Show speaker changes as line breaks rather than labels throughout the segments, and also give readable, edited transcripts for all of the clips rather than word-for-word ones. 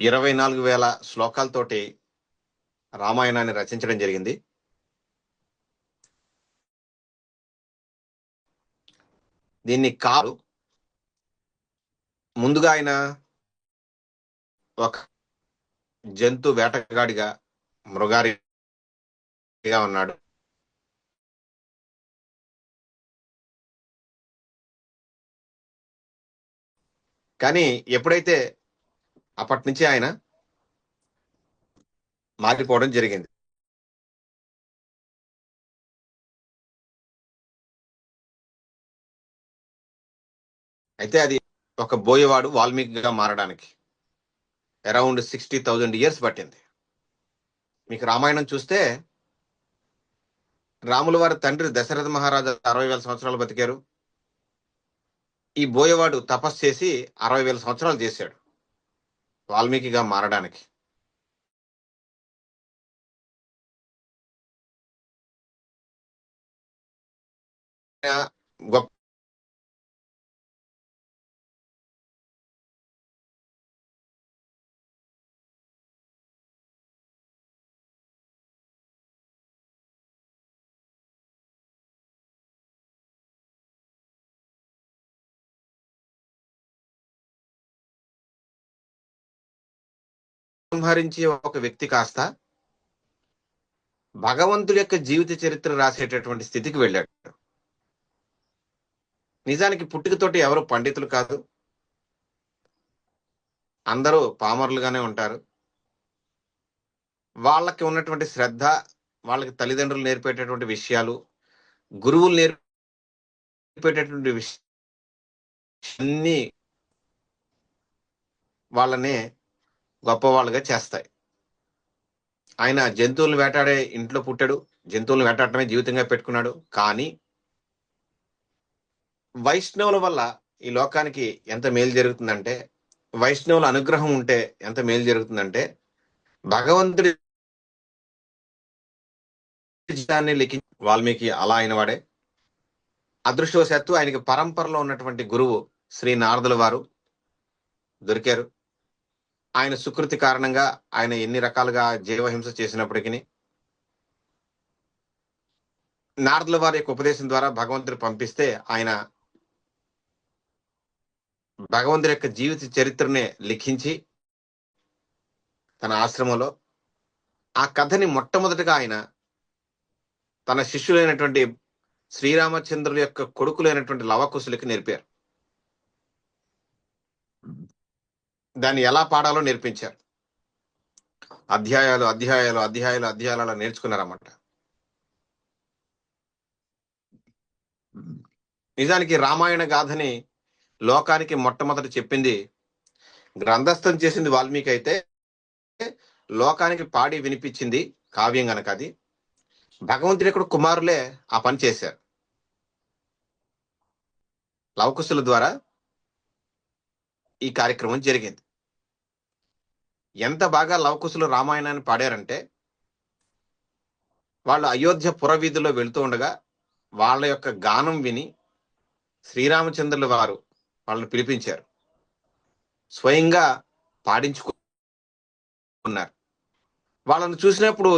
24,000 శ్లోకాలతోటి రామాయణాన్ని రచించడం జరిగింది. దీన్ని ముందుగా ఆయన ఒక జంతు వేటగాడిగా, మృగారిగా ఉన్నాడు. కానీ ఎప్పుడైతే అప్పటి నుంచి ఆయన మారిపోవడం జరిగింది. అయితే అది ఒక బోయవాడు వాల్మీకిగా మారడానికి అరౌండ్ 60,000 ఇయర్స్ పట్టింది. మీకు రామాయణం చూస్తే రాముల వారి తండ్రి దశరథ మహారాజు 60,000 సంవత్సరాలు బతికారు. ఈ బోయవాడు తపస్సు చేసి 60,000 సంవత్సరాలు చేశాడు వాల్మీకిగా మారడానికి. గొప్ప సంహరించే ఒక వ్యక్తి కాస్త భగవంతుడి యొక్క జీవిత చరిత్ర రాసేటటువంటి స్థితికి వెళ్ళాడు. నిజానికి పుట్టుకతోటి ఎవరు పండితులు కాదు, అందరూ పామరులుగానే ఉంటారు. వాళ్ళకి ఉన్నటువంటి శ్రద్ధ, వాళ్ళకి తల్లిదండ్రులు నేర్పేటటువంటి విషయాలు, గురువులు నేర్పేటటువంటి అన్ని వాళ్ళనే గొప్పవాళ్ళుగా చేస్తాయి. ఆయన జంతువులను వేటాడే ఇంట్లో పుట్టాడు, జంతువులను వేటాడటమే జీవితంగా పెట్టుకున్నాడు. కానీ వైష్ణవుల వల్ల ఈ లోకానికి ఎంత మేలు జరుగుతుందంటే, వైష్ణవుల అనుగ్రహం ఉంటే ఎంత మేలు జరుగుతుందంటే, భగవంతుడి జీవితాన్ని వాల్మీకి అలా అయిన వాడే. అదృష్టవశాత్తు ఆయనకి పరంపరలో ఉన్నటువంటి గురువు శ్రీ నారదుల వారు దొరికారు. ఆయన సుకృతి కారణంగా ఆయన ఎన్ని రకాలుగా జీవహింస చేసినప్పటికీ నారదుల వారి యొక్క ఉపదేశం ద్వారా భగవంతుడు పంపిస్తే ఆయన భగవంతుడి యొక్క జీవిత చరిత్రనే లిఖించి తన ఆశ్రమంలో ఆ కథని మొట్టమొదటిగా ఆయన తన శిష్యులైనటువంటి శ్రీరామచంద్రుల యొక్క కొడుకులైనటువంటి లవకుశులకి నేర్పారు. దాన్ని ఎలా పాడాలో నేర్పించారు. అధ్యాయాలు అధ్యాయాలు అధ్యాయాలు అధ్యాయాలు అలా నేర్చుకున్నారన్నమాట. నిజానికి రామాయణ గాథని లోకానికి మొట్టమొదటి చెప్పింది, గ్రంథస్థం చేసింది వాల్మీకి అయితే లోకానికి పాడి వినిపించింది కావ్యం గనక అది భగవంతుడి యొక్క కుమారులే ఆ పని చేశారు. లవకుశుల ద్వారా ఈ కార్యక్రమం జరిగింది. ఎంత బాగా లవకుశులు రామాయణాన్ని పాడారంటే, వాళ్ళు అయోధ్య పురవీధుల్లో వెళుతూ ఉండగా వాళ్ళ యొక్క గానం విని శ్రీరామచంద్రుల వారు వాళ్ళని పిలిపించారు, స్వయంగా పాడించుకున్నారు. వాళ్ళను చూసినప్పుడు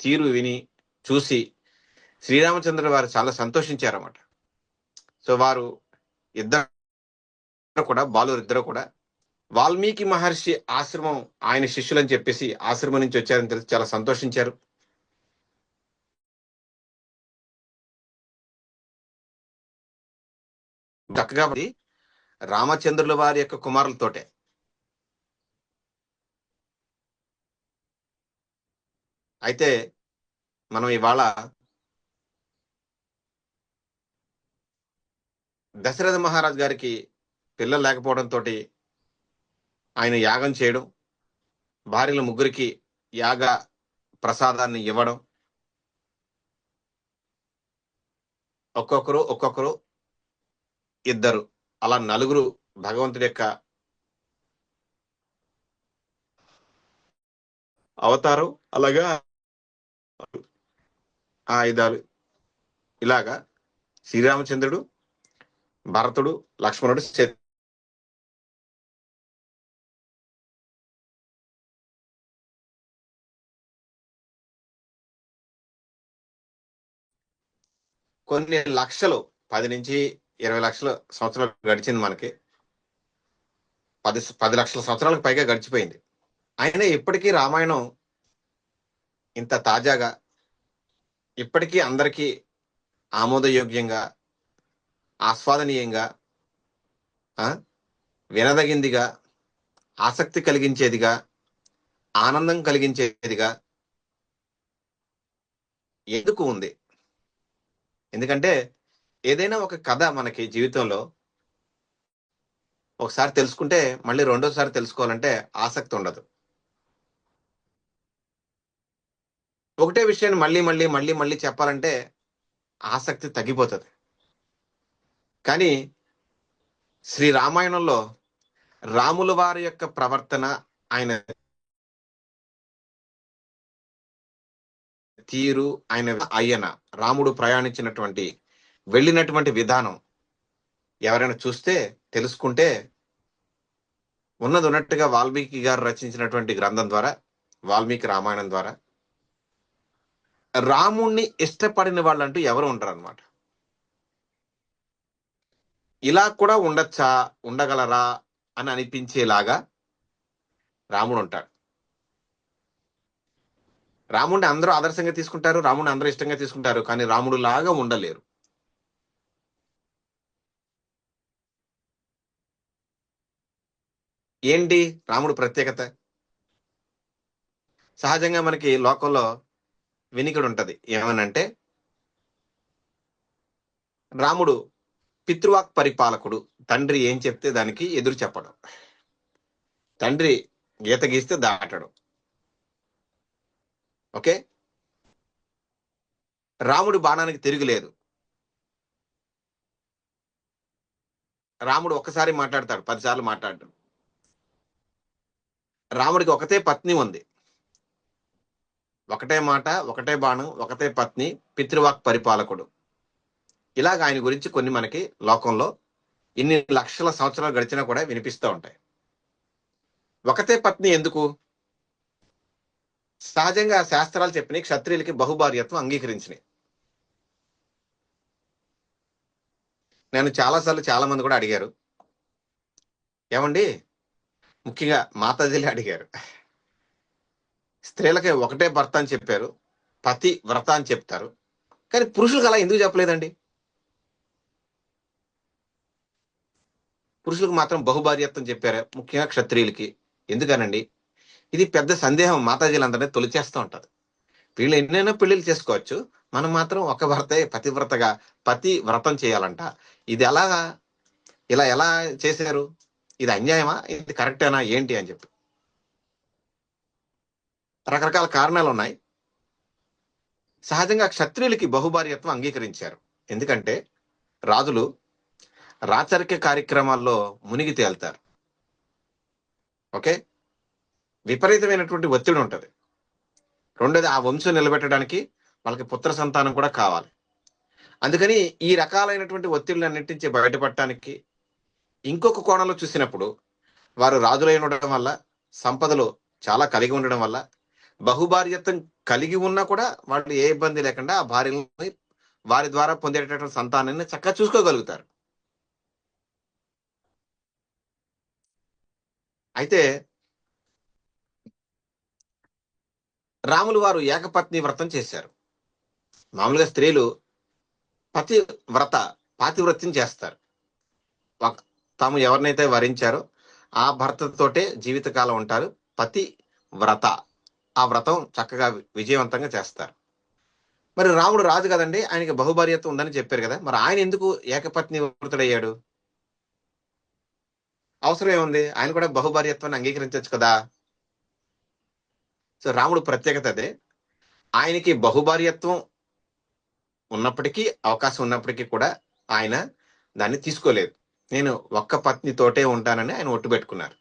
తీరు విని చూసి శ్రీరామచంద్ర వారు చాలా సంతోషించారన్నమాట. సో వారు ఇద్దరు కూడా, బాలురు ఇద్దరు కూడా వాల్మీకి మహర్షి ఆశ్రమం ఆయన శిష్యులని చెప్పేసి ఆశ్రమం నుంచి వచ్చారని తెలిసి చాలా సంతోషించారు. చక్కగా రామచంద్రుల వారి యొక్క కుమారులతోటే. అయితే మనం ఇవాళ దశరథ మహారాజ్ గారికి పిల్లలు లేకపోవడంతో ఆయన యాగం చేయడం, భార్యల ముగ్గురికి యాగ ప్రసాదాన్ని ఇవ్వడం, ఒక్కొక్కరు ఇద్దరు అలా నలుగురు భగవంతుడి యొక్క అవతారం, అలాగా ఆయుధాలు, ఇలాగా శ్రీరామచంద్రుడు, భరతుడు, లక్ష్మణుడు, కొన్ని లక్షలు 10 నుంచి 20 లక్షల సంవత్సరాలు గడిచింది మనకి. 10 లక్షల సంవత్సరాలకు పైగా గడిచిపోయింది. అయినా ఇప్పటికీ రామాయణం ఇంత తాజాగా, ఇప్పటికీ అందరికీ ఆమోదయోగ్యంగా, ఆస్వాదనీయంగా, వినదగిందిగా, ఆసక్తి కలిగించేదిగా, ఆనందం కలిగించేదిగా ఎందుకు ఉంది? ఎందుకంటే ఏదైనా ఒక కథ మనకి జీవితంలో ఒకసారి తెలుసుకుంటే మళ్ళీ రెండోసారి తెలుసుకోవాలంటే ఆసక్తి ఉండదు. ఒకటే విషయాన్ని మళ్ళీ మళ్ళీ మళ్ళీ మళ్ళీ చెప్పాలంటే ఆసక్తి తగ్గిపోతుంది. కానీ శ్రీ రామాయణంలో రాముల వారి యొక్క ప్రవర్తన, ఆయన తీరు, ఆయన రాముడు ప్రయాణించినటువంటి వెళ్ళినటువంటి విధానం ఎవరైనా చూస్తే, తెలుసుకుంటే, ఉన్నది ఉన్నట్టుగా వాల్మీకి గారు రచించినటువంటి గ్రంథం ద్వారా, వాల్మీకి రామాయణం ద్వారా రాముణ్ణి ఇష్టపడిన వాళ్ళంటూ ఎవరు ఉంటారు అనమాట. ఇలా కూడా ఉండొచ్చా, ఉండగలరా అని అనిపించేలాగా రాముడు ఉంటాడు. రాముడిని అందరూ ఆదర్శంగా తీసుకుంటారు, రాముడిని అందరూ ఇష్టంగా తీసుకుంటారు, కానీ రాముడు లాగా ఉండలేరు. ఏంటి రాముడు ప్రత్యేకత? సహజంగా మనకి లోకంలో వినికిడి ఉంటది. ఏమనంటే రాముడు పితృవాక్ పరిపాలకుడు. తండ్రి ఏం చెప్తే దానికి ఎదురు చెప్పడం, తండ్రి గీత గీస్తే దాటడం. ఓకే, రాముడి బాణానికి తిరుగులేదు. రాముడు ఒక్కసారి మాట్లాడతాడు, 10 సార్లు మాట్లాడడం. రాముడికి ఒకతే పత్ని ఉంది, ఒకటే మాట, ఒకటే బాణం, ఒకటే పత్ని, పితృవాక్ పరిపాలకుడు. ఇలాగ ఆయన గురించి కొన్ని మనకి లోకంలో ఇన్ని లక్షల సంవత్సరాలు గడిచినా కూడా వినిపిస్తూ ఉంటాయి. ఒకతే పత్ని ఎందుకు? సహజంగా శాస్త్రాలు చెప్పినాయి, క్షత్రియులకి బహుభార్యత్వం అంగీకరించినాయి. నేను చాలాసార్లు చాలా మంది కూడా అడిగారు, ఏమండి, ముఖ్యంగా మాతాజీలు అడిగారు, స్త్రీలకి ఒకటే భర్త అని చెప్పారు, పతి వ్రత అని చెప్తారు, కానీ పురుషులకు అలా ఎందుకు చెప్పలేదండి? పురుషులకు మాత్రం బహుభార్యత్వం చెప్పారు, ముఖ్యంగా క్షత్రియులకి, ఎందుకనండి? ఇది పెద్ద సందేహం మాతాజీలందరినీ తొలిచేస్తూ ఉంటది. వీళ్ళు ఎన్నైనా పెళ్లిళ్ళు చేసుకోవచ్చు, మనం మాత్రం ఒక భర్తే పతివ్రతగా పతి వ్రతం చేయాలంట. ఇది ఇలా ఎలా చేశారు? ఇది అన్యాయమా, ఇది కరెక్టేనా, ఏంటి అని చెప్పి రకరకాల కారణాలు ఉన్నాయి. సహజంగా క్షత్రియులకి బహుభార్యత్వం అంగీకరించారు, ఎందుకంటే రాజులు రాచరిక కార్యక్రమాల్లో మునిగి తేల్తారు. ఓకే, విపరీతమైనటువంటి ఒత్తిడి ఉంటది. రెండోది, ఆ వంశం నిలబెట్టడానికి వాళ్ళకి పుత్ర సంతానం కూడా కావాలి. అందుకని ఈ రకాలైనటువంటి ఒత్తిళ్ళన్నిటి నుంచి బయటపడటానికి, ఇంకొక కోణంలో చూసినప్పుడు వారు రాజులై ఉండడం వల్ల, సంపదలు చాలా కలిగి ఉండడం వల్ల, బహుభార్యత్వం కలిగి ఉన్నా కూడా వాళ్ళు ఏ ఇబ్బంది లేకుండా ఆ భార్యలని వారి ద్వారా పొందేటటువంటి సంతానాన్ని చక్కగా చూసుకోగలుగుతారు. అయితే రాములు వారు ఏకపత్ని వ్రతం చేశారు. మామూలుగా స్త్రీలు పాతివ్రత్యం చేస్తారు. తాము ఎవరినైతే వరించారో ఆ భర్తతోటే జీవితకాలం ఉంటారు. పతి వ్రత, ఆ వ్రతం చక్కగా విజయవంతంగా చేస్తారు. మరి రాముడు రాజు కదండి, ఆయనకి బహుభార్యత్వం ఉందని చెప్పారు కదా, మరి ఆయన ఎందుకు ఏకపత్ని వ్రతుడయ్యాడు? అవసరం ఏముంది, ఆయన కూడా బహుభార్యత్వాన్ని అంగీకరించవచ్చు కదా. సో రాముడు ప్రత్యేకత అదే. ఆయనకి బహుభార్యత్వం ఉన్నప్పటికీ, అవకాశం ఉన్నప్పటికీ కూడా ఆయన దాన్ని తీసుకోలేదు. నేను ఒక్క పత్నితోటే ఉంటానని ఆయన ఒట్టు పెట్టుకున్నారు.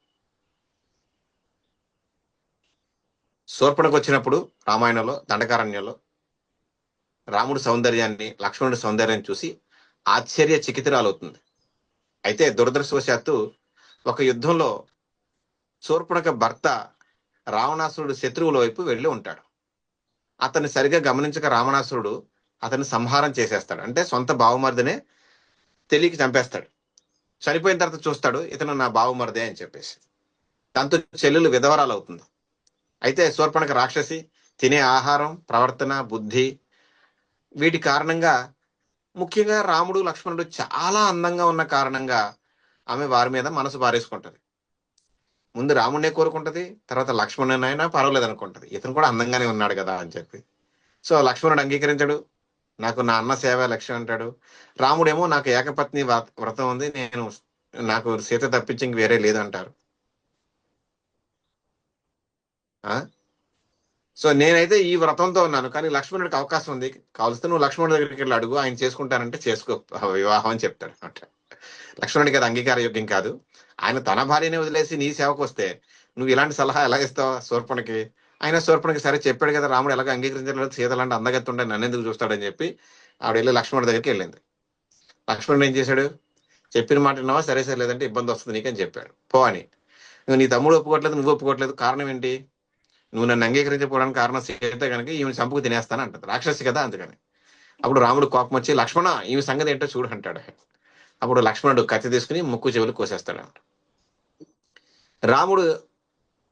శూర్పణకు వచ్చినప్పుడు రామాయణంలో దండకారణ్యంలో రాముడు సౌందర్యాన్ని, లక్ష్మణుడి సౌందర్యాన్ని చూసి ఆశ్చర్య చికితురాలవుతుంది. అయితే దురదృష్టవశాత్తు ఒక యుద్ధంలో శూర్పణఖ భర్త రావణాసురుడు శత్రువుల వైపు వెళ్ళి ఉంటాడు. అతన్ని సరిగా గమనించక రావణాసురుడు అతన్ని సంహారం చేసేస్తాడు. అంటే సొంత బావమరిదినే తెలియక చంపేస్తాడు. చనిపోయిన తర్వాత చూస్తాడు ఇతను నా బావమరిదే అని చెప్పేసి. దాంతో చెల్లెలు విధవరాలు అవుతుంది. అయితే శూర్పణఖ రాక్షసి, తినే ఆహారం, ప్రవర్తన, బుద్ధి వీటి కారణంగా, ముఖ్యంగా రాముడు లక్ష్మణుడు చాలా అందంగా ఉన్న కారణంగా ఆమె వారి మీద మనసు పారేసుకుంటది. ముందు రాముడినే కోరుకుంటది, తర్వాత లక్ష్మణునైనా పర్వాలేదు అనుకుంటది, ఇతను కూడా అందంగానే ఉన్నాడు కదా అని చెప్పి. సో లక్ష్మణుడు అంగీకరించడు, నాకు నా అన్న సేవ లక్ష్యం అంటాడు. రాముడేమో నాకు ఏకపత్ని వ్రతం ఉంది, నాకు సీత తప్పించి ఇంక వేరే లేదు అంటారు. సో నేనైతే ఈ వ్రతంతో ఉన్నాను, కానీ లక్ష్మణుడికి అవకాశం ఉంది, కావలిస్తే నువ్వు లక్ష్మణుడి దగ్గరికి వెళ్ళి అడుగు, ఆయన చేసుకుంటానంటే చేసుకో వివాహం అని చెప్తాడు అనమాట. లక్ష్మణుడికి అది అంగీకార యోగ్యం కాదు. ఆయన తన భార్యని వదిలేసి నీ సేవకు వస్తే నువ్వు ఇలాంటి సలహా ఎలా ఇస్తావు శూర్పణకి? ఆయన శూర్పణకి సరే చెప్పాడు కదా, రాముడు ఎలాగో అంగీకరించలేదు, సీత లాంటి అందగత్తి ఉండే నన్ను ఎందుకు చూస్తాడని చెప్పి ఆవిడ వెళ్ళి లక్ష్మణుడి దగ్గరికి వెళ్ళింది. లక్ష్మణుడు ఏం చేశాడు, చెప్పిన మాట విన్నావా, సరే సరే లేదంటే ఇబ్బంది వస్తుంది నీకని చెప్పాడు. పో అని. నువ్వు నీ తమ్ముడు ఒప్పుకోవట్లేదు, నువ్వు ఒప్పుకోవట్లేదు, కారణం ఏంటి? నువ్వు నన్ను అంగీకరించకపోవడానికి కారణం సీత కనుక ఈమె చంపుకు తినేస్తాను అంటది, రాక్షసి కదా అందుకని. అప్పుడు రాముడు కోపం వచ్చి లక్ష్మణ ఈమె సంగతి ఏంటో చూడు అంటాడు. అప్పుడు లక్ష్మణుడు కత్తి తీసుకుని ముక్కు చెవులు కోసేస్తాడు. రాముడు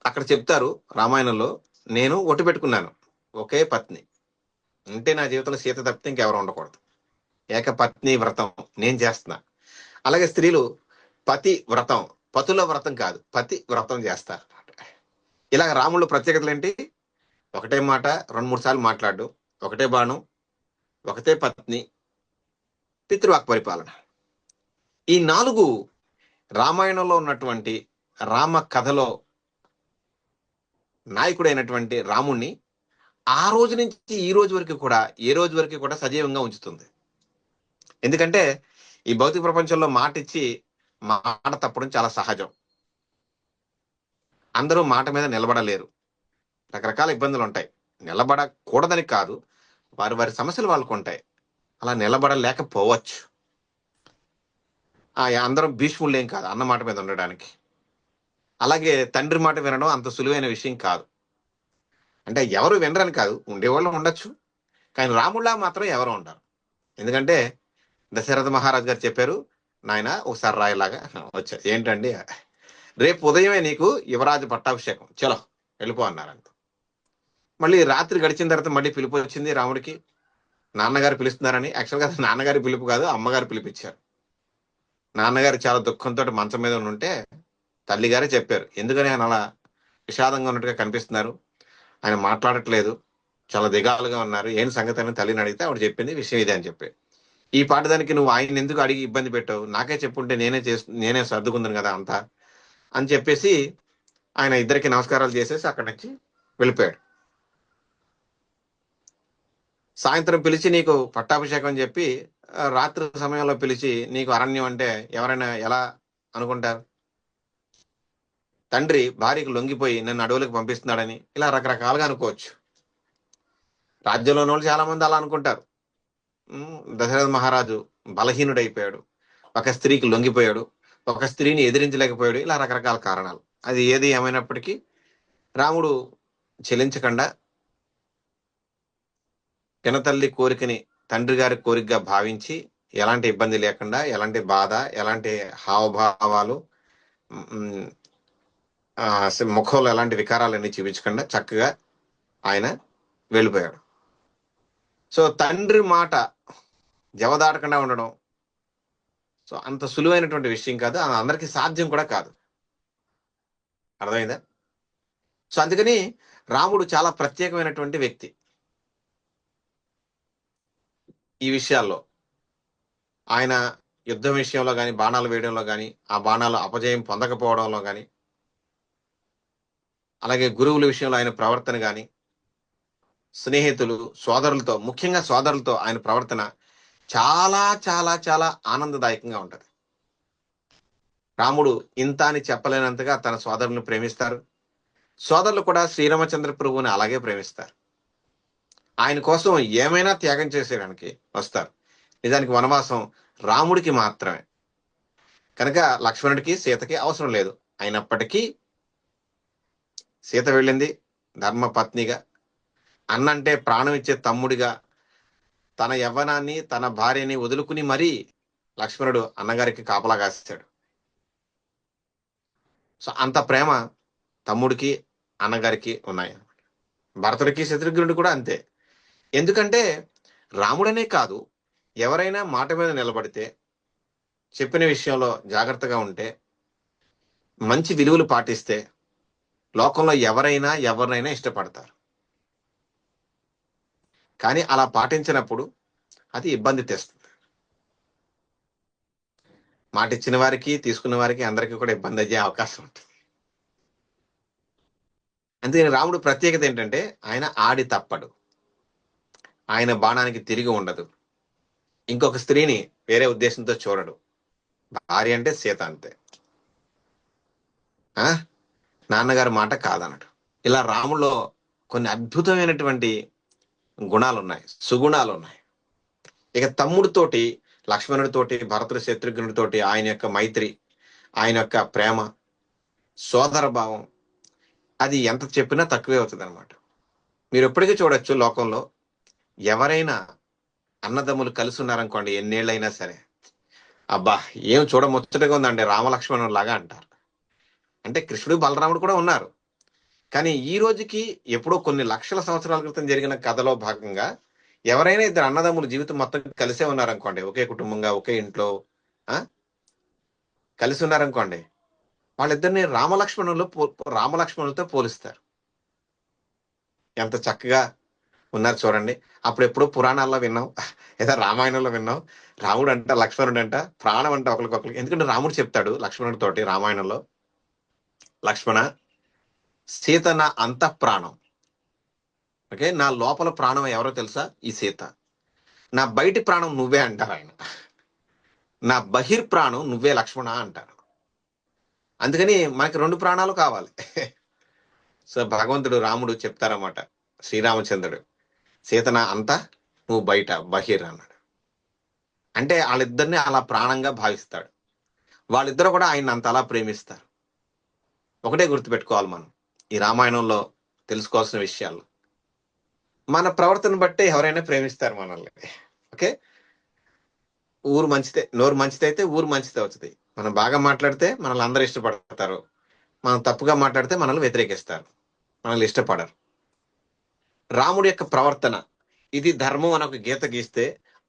అక్కడ చెప్తారు రామాయణంలో, నేను ఒట్టు పెట్టుకున్నాను, ఒకే పత్ని ఉంటే నా జీవితంలో సీత తప్పితే ఇంకెవరు ఉండకూడదు, ఏకపత్ని వ్రతం నేను చేస్తున్నా. అలాగే స్త్రీలు పతి వ్రతం, పతుల వ్రతం కాదు, పతి వ్రతం చేస్తారు. ఇలాగ రాముడు ప్రత్యేకతలు ఏంటి? ఒకటే మాట 2-3 సార్లు మాట్లాడు, ఒకటే బాణం, ఒకటే పత్ని, పితృవాక్ పరిపాలన. ఈ 4 రామాయణంలో ఉన్నటువంటి రామ కథలో నాయకుడైనటువంటి రాముణ్ణి ఆ రోజు నుంచి ఈ రోజు వరకు కూడా, ఏ రోజు వరకు కూడా సజీవంగా ఉంచుతుంది. ఎందుకంటే ఈ భౌతిక ప్రపంచంలో మాట ఇచ్చి మాట తప్పడం చాలా సహజం. అందరూ మాట మీద నిలబడలేరు, రకరకాల ఇబ్బందులు ఉంటాయి. నిలబడకూడదని కాదు, వారి వారి సమస్యలు వాళ్ళకు ఉంటాయి, అలా నిలబడలేకపోవచ్చు. అందరం భీష్ముళ్ళు ఏం కాదు అన్న మాట మీద ఉండడానికి. అలాగే తండ్రి మాట వినడం అంత సులువైన విషయం కాదు. అంటే ఎవరు వినరని కాదు, ఉండేవాళ్ళు ఉండొచ్చు, కానీ రాముళ్ళ మాత్రం ఎవరు ఉండరు. ఎందుకంటే దశరథ మహారాజు గారు చెప్పారు, నాయన ఒకసారి రాయిలాగా వచ్చా, ఏంటండి రేపు ఉదయమే నీకు యువరాజు పట్టాభిషేకం, చలో వెళ్ళిపో అన్నారంట. మళ్ళీ రాత్రి గడిచిన తర్వాత మళ్ళీ పిలుపు వచ్చింది రాముడికి, నాన్నగారు పిలుస్తున్నారని. యాక్చువల్గా నాన్నగారి పిలుపు కాదు, అమ్మగారు పిలిపించారు. నాన్నగారు చాలా దుఃఖంతో మంచం మీద ఉంటే తల్లిగారే చెప్పారు, ఎందుకని ఆయన అలా విషాదంగా ఉన్నట్టుగా కనిపిస్తున్నారు, ఆయన మాట్లాడట్లేదు, చాలా దిగాలుగా ఉన్నారు, ఏం సంగతి అని తల్లిని అడిగితే ఆవిడ చెప్పింది విషయం ఇదే అని చెప్పి. ఈ పాటదానికి నువ్వు ఆయన ఎందుకు అడిగి ఇబ్బంది పెట్టావు, నాకే చెప్పుంటే నేనే సర్దుకుందాను కదా అంతా అని చెప్పేసి ఆయన ఇద్దరికి నమస్కారాలు చేసేసి అక్కడి నుంచి వెళ్ళిపోయాడు. సాయంత్రం పిలిచి నీకు పట్టాభిషేకం అని చెప్పి, రాత్రి సమయంలో పిలిచి నీకు అరణ్యం అంటే ఎవరైనా ఎలా అనుకుంటారు? తండ్రి భార్యకు లొంగిపోయి నన్ను అడవులకు పంపిస్తున్నాడని ఇలా రకరకాలుగా అనుకోవచ్చు. రాజ్యంలో ఉన్న వాళ్ళు చాలా మంది అలా అనుకుంటారు. దశరథ మహారాజు బలహీనుడైపోయాడు, ఒక స్త్రీకి లొంగిపోయాడు, ఒక స్త్రీని ఎదిరించలేకపోయాడు, ఇలా రకరకాల కారణాలు. అది ఏది ఏమైనప్పటికీ రాముడు చెలించకుండా పినతల్లి కోరికని తండ్రి గారి కోరికగా భావించి, ఎలాంటి ఇబ్బంది లేకుండా, ఎలాంటి బాధ, ఎలాంటి హావభావాలు, ముఖంలో ఎలాంటి వికారాలన్నీ చూపించకుండా చక్కగా ఆయన వెళ్ళిపోయాడు. సో తండ్రి మాట జవదాటకుండా ఉండడం సో అంత సులువైనటువంటి విషయం కాదు, అది అందరికీ సాధ్యం కూడా కాదు. అర్థమైందా? సో అందుకని రాముడు చాలా ప్రత్యేకమైనటువంటి వ్యక్తి. ఈ విషయాల్లో ఆయన యుద్ధం విషయంలో కానీ, బాణాలు వేయడంలో కానీ, ఆ బాణాలు అపజయం పొందకపోవడంలో కానీ, అలాగే గురువుల విషయంలో ఆయన ప్రవర్తన కానీ, స్నేహితులు, సోదరులతో, ముఖ్యంగా సోదరులతో ఆయన ప్రవర్తన చాలా చాలా చాలా ఆనందదాయకంగా ఉంటది. రాముడు ఇంత అని చెప్పలేనంతగా తన సోదరులను ప్రేమిస్తారు. సోదరులు కూడా శ్రీరామచంద్ర ప్రభువుని అలాగే ప్రేమిస్తారు. ఆయన కోసం ఏమైనా త్యాగం చేసేయడానికి వస్తారు. నిజానికి వనవాసం రాముడికి మాత్రమే. కనుక లక్ష్మణుడికి సీతకి అవసరం లేదు. అయినప్పటికీ సీత వెళ్ళింది ధర్మ పత్నిగా, అన్నంటే ప్రాణం ఇచ్చే తమ్ముడిగా, తన యవ్వనాన్ని తన భార్యని వదులుకుని మరీ లక్ష్మణుడు అన్నగారికి కాపలా కాస్తాడు. సో అంత ప్రేమ తమ్ముడికి అన్నగారికి ఉన్నాయి. భరతుడికి శత్రుఘ్నుడు కూడా అంతే. ఎందుకంటే రాముడనే కాదు, ఎవరైనా మాట మీద నిలబడితే, చెప్పిన విషయంలో జాగ్రత్తగా ఉంటే, మంచి విలువలు పాటిస్తే లోకంలో ఎవరినైనా ఇష్టపడతారు. కానీ అలా పాటించినప్పుడు అది ఇబ్బంది తెస్తుంది. మాట ఇచ్చిన వారికి, తీసుకున్న వారికి అందరికీ కూడా ఇబ్బంది అయ్యే అవకాశం ఉంటుంది. అందుకని రాముడు ప్రత్యేకత ఏంటంటే ఆయన ఆడి తప్పడు, ఆయన బాణానికి తిరిగి ఉండదు, ఇంకొక స్త్రీని వేరే ఉద్దేశంతో చూడడు. భార్య అంటే సీత అంతే, నాన్నగారి మాట కాదనడు. ఇలా రాములో కొన్ని అద్భుతమైనటువంటి గుణాలు ఉన్నాయి, సుగుణాలు ఉన్నాయి. ఇక తమ్ముడితోటి, లక్ష్మణుడితోటి, భరతుడి శత్రుఘ్నుడితోటి ఆయన యొక్క మైత్రి, ఆయన యొక్క ప్రేమ, సోదర భావం, అది ఎంత చెప్పినా తక్కువే అవుతుంది అనమాట. మీరు ఎప్పటికీ చూడొచ్చు లోకంలో ఎవరైనా అన్నదమ్ములు కలిసి ఉన్నారనుకోండి, ఎన్నేళ్ళైనా సరే, అబ్బా ఏం చూడముచ్చటగా ఉందండి రామలక్ష్మణుడు లాగా అంటారు. అంటే కృష్ణుడు బలరాముడు కూడా ఉన్నారు, కానీ ఈ రోజుకి ఎప్పుడో కొన్ని లక్షల సంవత్సరాల క్రితం జరిగిన కథలో భాగంగా ఎవరైనా ఇద్దరు అన్నదమ్ములు జీవితం మొత్తం కలిసే ఉన్నారనుకోండి, ఒకే కుటుంబంగా ఒకే ఇంట్లో కలిసి ఉన్నారనుకోండి, వాళ్ళిద్దరిని రామలక్ష్మణులతో పోలిస్తారు. ఎంత చక్కగా ఉన్నారు చూడండి. అప్పుడు ఎప్పుడో పురాణాల్లో విన్నాం, ఏదో రామాయణంలో విన్నాం, రాముడు అంట లక్ష్మణుడు అంట ప్రాణం అంట ఒకరికొకరికి. ఎందుకంటే రాముడు చెప్తాడు లక్ష్మణుడితోటి రామాయణంలో, లక్ష్మణ, సీత నా అంత ప్రాణం, ఓకే, నా లోపల ప్రాణం ఎవరో తెలుసా, ఈ సీత. నా బయటి ప్రాణం నువ్వే అంటారు ఆయన, నా బహిర్ ప్రాణం నువ్వే లక్ష్మణ అంటారు. అందుకని మనకి రెండు ప్రాణాలు కావాలి. సో భగవంతుడు రాముడు చెప్తారన్నమాట, శ్రీరామచంద్రుడు, సీత నా అంత, నువ్వు బయట బహిర్ అన్నాడు. అంటే వాళ్ళిద్దరిని అలా ప్రాణంగా భావిస్తాడు. వాళ్ళిద్దరు కూడా ఆయన అంత అలా ప్రేమిస్తారు. ఒకటే గుర్తుపెట్టుకోవాలి మనం ఈ రామాయణంలో తెలుసుకోవాల్సిన విషయాలు. మన ప్రవర్తన బట్టే ఎవరైనా ప్రేమిస్తారు మనల్ని. ఓకే, ఊరు మంచిదే, నోరు మంచిది అయితే ఊరు మంచిది అవుతుంది. మనం బాగా మాట్లాడితే మనల్ని అందరూ ఇష్టపడతారు, మనం తప్పుగా మాట్లాడితే మనల్ని వ్యతిరేకిస్తారు, మనల్ని ఇష్టపడరు. రాముడి యొక్క ప్రవర్తన ఇది ధర్మం అని ఒక గీత గీస్తే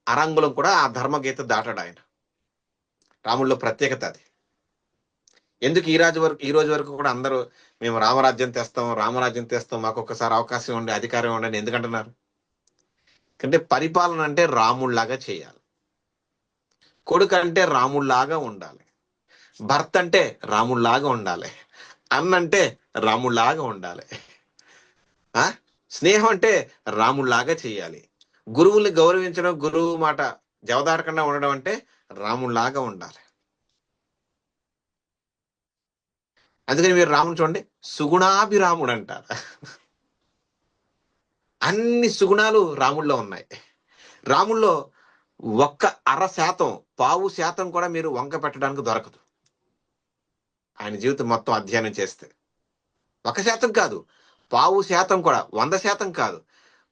అరంగులం కూడా ఆ ధర్మ గీత దాటాడు ఆయన. రాముడిలో ప్రత్యేకత అది. ఎందుకు ఈ రోజు వరకు కూడా అందరూ మేము రామరాజ్యం తెస్తాం, మాకు ఒక్కసారి అవకాశం ఉండి అధికారం ఉండండి ఎందుకంటున్నారు? అంటే పరిపాలన అంటే రాముళ్లాగా చేయాలి, కొడుకు అంటే రాముళ్లాగా ఉండాలి, భర్త అంటే రాముళ్లాగా ఉండాలి, అన్నంటే రాముళ్లాగా ఉండాలి, స్నేహం అంటే రాముళ్లాగా చేయాలి, గురువుల్ని గౌరవించడం, గురువు మాట జవదాటకుండా ఉండడం అంటే రాముళ్లాగా ఉండాలి. అందుకని మీరు రాముడు చూడండి, సుగుణాభిరాముడు అంటారు. అన్ని సుగుణాలు రాముల్లో ఉన్నాయి. రాముల్లో ఒక్క 0.5%, 0.5% కూడా మీరు వంక పెట్టడానికి దొరకదు. ఆయన జీవితం మొత్తం అధ్యయనం చేస్తే 1% కాదు, 0.5% కూడా, 100% కాదు,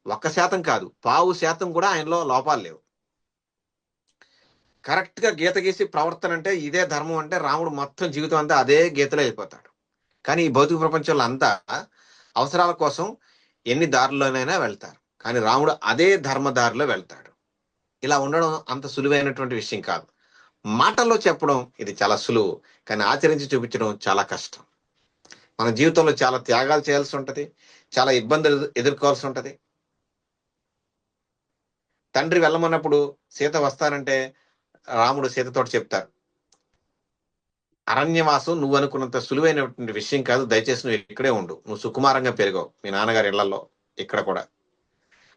1% కాదు, 0.5% కూడా ఆయనలో లోపాలు లేవు. కరెక్ట్ గా గీత గీసి ప్రవర్తన అంటే ఇదే ధర్మం అంటే రాముడు మొత్తం జీవితం అంతా అదే గీతలో అయిపోతాడు. కానీ ఈ భౌతిక ప్రపంచంలో అంతా అవసరాల కోసం ఎన్ని దారుల్లోనైనా వెళ్తారు, కానీ రాముడు అదే ధర్మదారిలో వెళ్తాడు. ఇలా ఉండడం అంత సులువైనటువంటి విషయం కాదు. మాటల్లో చెప్పడం ఇది చాలా సులువు, కానీ ఆచరించి చూపించడం చాలా కష్టం. మన జీవితంలో చాలా త్యాగాలు చేయాల్సి ఉంటది, చాలా ఇబ్బందులు ఎదుర్కోవాల్సి ఉంటది. తండ్రి వెళ్ళమన్నప్పుడు సీత వస్తానంటే రాముడు సీతతో చెప్తారు, అరణ్యవాసం నువ్వు అనుకున్నంత సులువైనటువంటి విషయం కాదు, దయచేసి నువ్వు ఇక్కడే ఉండు, నువ్వు సుకుమారంగా పెరిగావు మీ నాన్నగారి ఇళ్లలో, ఇక్కడ కూడా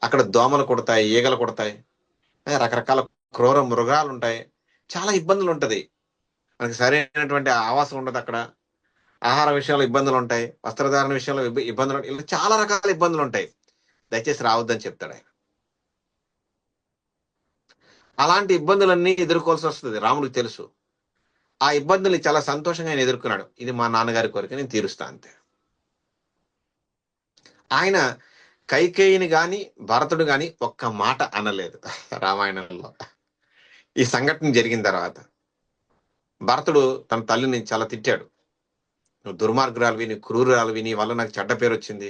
అక్కడ దోమలు కొడతాయి, ఈగలు కొడతాయి, రకరకాల క్రూర మృగాలు ఉంటాయి, చాలా ఇబ్బందులు ఉంటది, మనకి సరైనటువంటి ఆవాసం ఉండదు, అక్కడ ఆహార విషయంలో ఇబ్బందులు ఉంటాయి, వస్త్రధారణ విషయంలో ఇబ్బందులు ఉంటాయి, ఇలా చాలా రకాల ఇబ్బందులు ఉంటాయి, దయచేసి రావద్దని చెప్తాడు ఆయన. అలాంటి ఇబ్బందులన్నీ ఎదుర్కోవాల్సి వస్తుంది, రాముడికి తెలుసు. ఆ ఇబ్బందుల్ని చాలా సంతోషంగా ఆయన ఎదుర్కొన్నాడు. ఇది మా నాన్నగారి కోరిక, నేను తీరుస్తా అంతే. ఆయన కైకేయిని గాని భరతుడు గాని ఒక్క మాట అనలేదు రామాయణంలో. ఈ సంఘటన జరిగిన తర్వాత భరతుడు తన తల్లిని చాలా తిట్టాడు. నువ్వు దుర్మార్గురాలివి, నువ్వు క్రూరురాలివి, నీ వల్ల నాకు చెడ్డ పేరు వచ్చింది,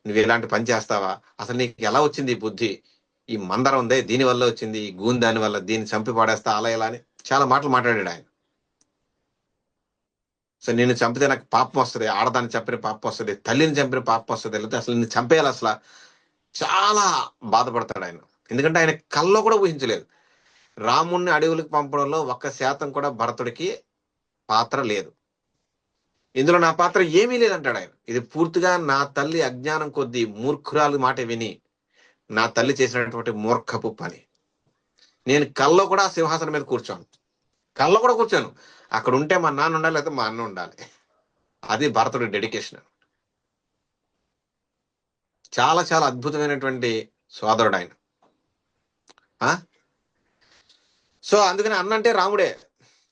నువ్వు ఇలాంటి పని చేస్తావా, అసలు నీకు ఎలా వచ్చింది ఈ బుద్ధి, ఈ మందరం ఉందే దీని వల్ల వచ్చింది, ఈ గూని దాని వల్ల, దీన్ని చంపి పాడేస్తా, అలా ఇలా అని చాలా మాటలు మాట్లాడాడు ఆయన. సో నిన్ను చంపితే నాకు పాపం వస్తుంది, ఆడదాన్ని చంపిన పాపం వస్తుంది, తల్లిని చంపిన పాపం వస్తుంది, లేకపోతే అసలు నిన్ను చంపేయాలి అసలు, చాలా బాధపడతాడు ఆయన. ఎందుకంటే ఆయన కల్లో కూడా ఊహించలేదు రాముణ్ణి అడవులకు పంపడంలో 1% కూడా భరతుడికి పాత్ర లేదు, ఇందులో నా పాత్ర ఏమీ లేదంటాడు ఆయన. ఇది పూర్తిగా నా తల్లి అజ్ఞానం కొద్దీ మూర్ఖురాలు మాట విని నా తల్లి చేసినటువంటి మూర్ఖపు పని. నేను కల్లో కూడా సింహాసనం మీద కూర్చోను, కల్లో కూడా కూర్చోను, అక్కడ ఉంటే మా నాన్న ఉండాలి, లేకపోతే మా అన్న ఉండాలి. అది భరతుడి డెడికేషన్. చాలా చాలా అద్భుతమైనటువంటి సోదరుడు ఆయన. సో అందుకని అన్న అంటే రాముడే,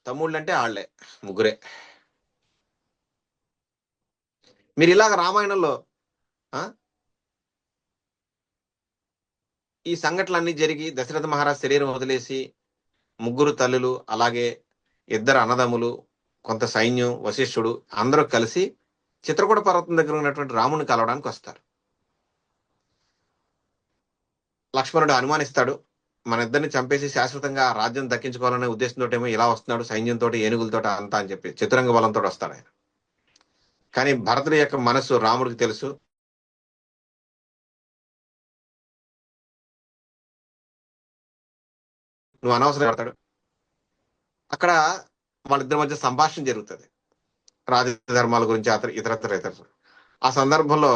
తమ్ముళ్ళు అంటే వాళ్ళే, ముగ్గురే. మీరు ఇలాగ రామాయణంలో ఈ సంఘటనలన్నీ జరిగి దశరథ మహారాజ్ శరీరం వదిలేసి ముగ్గురు తల్లులు, అలాగే 2 అన్నదమ్ములు, కొంత సైన్యం, వశిష్ఠుడు అందరూ కలిసి చిత్రకూట పర్వతం దగ్గర ఉన్నటువంటి రాముని కలవడానికి వస్తారు. లక్ష్మణుడు అనుమానిస్తాడు, మన ఇద్దరిని చంపేసి శాశ్వతంగా రాజ్యం దక్కించుకోవాలనే ఉద్దేశంతో ఏమో ఇలా వస్తున్నాడు, సైన్యంతో, ఏనుగులతో అంతా అని చెప్పి చతురంగ బలంతో వస్తాడు ఆయన. కానీ భరతుడి యొక్క మనసు రాముడికి తెలుసు. నువ్వు అనవసరం పడతాడు. అక్కడ వాళ్ళిద్దరి మధ్య సంభాషణ జరుగుతుంది రాజధర్మాల గురించి, ఇతరత్ర. ఆ సందర్భంలో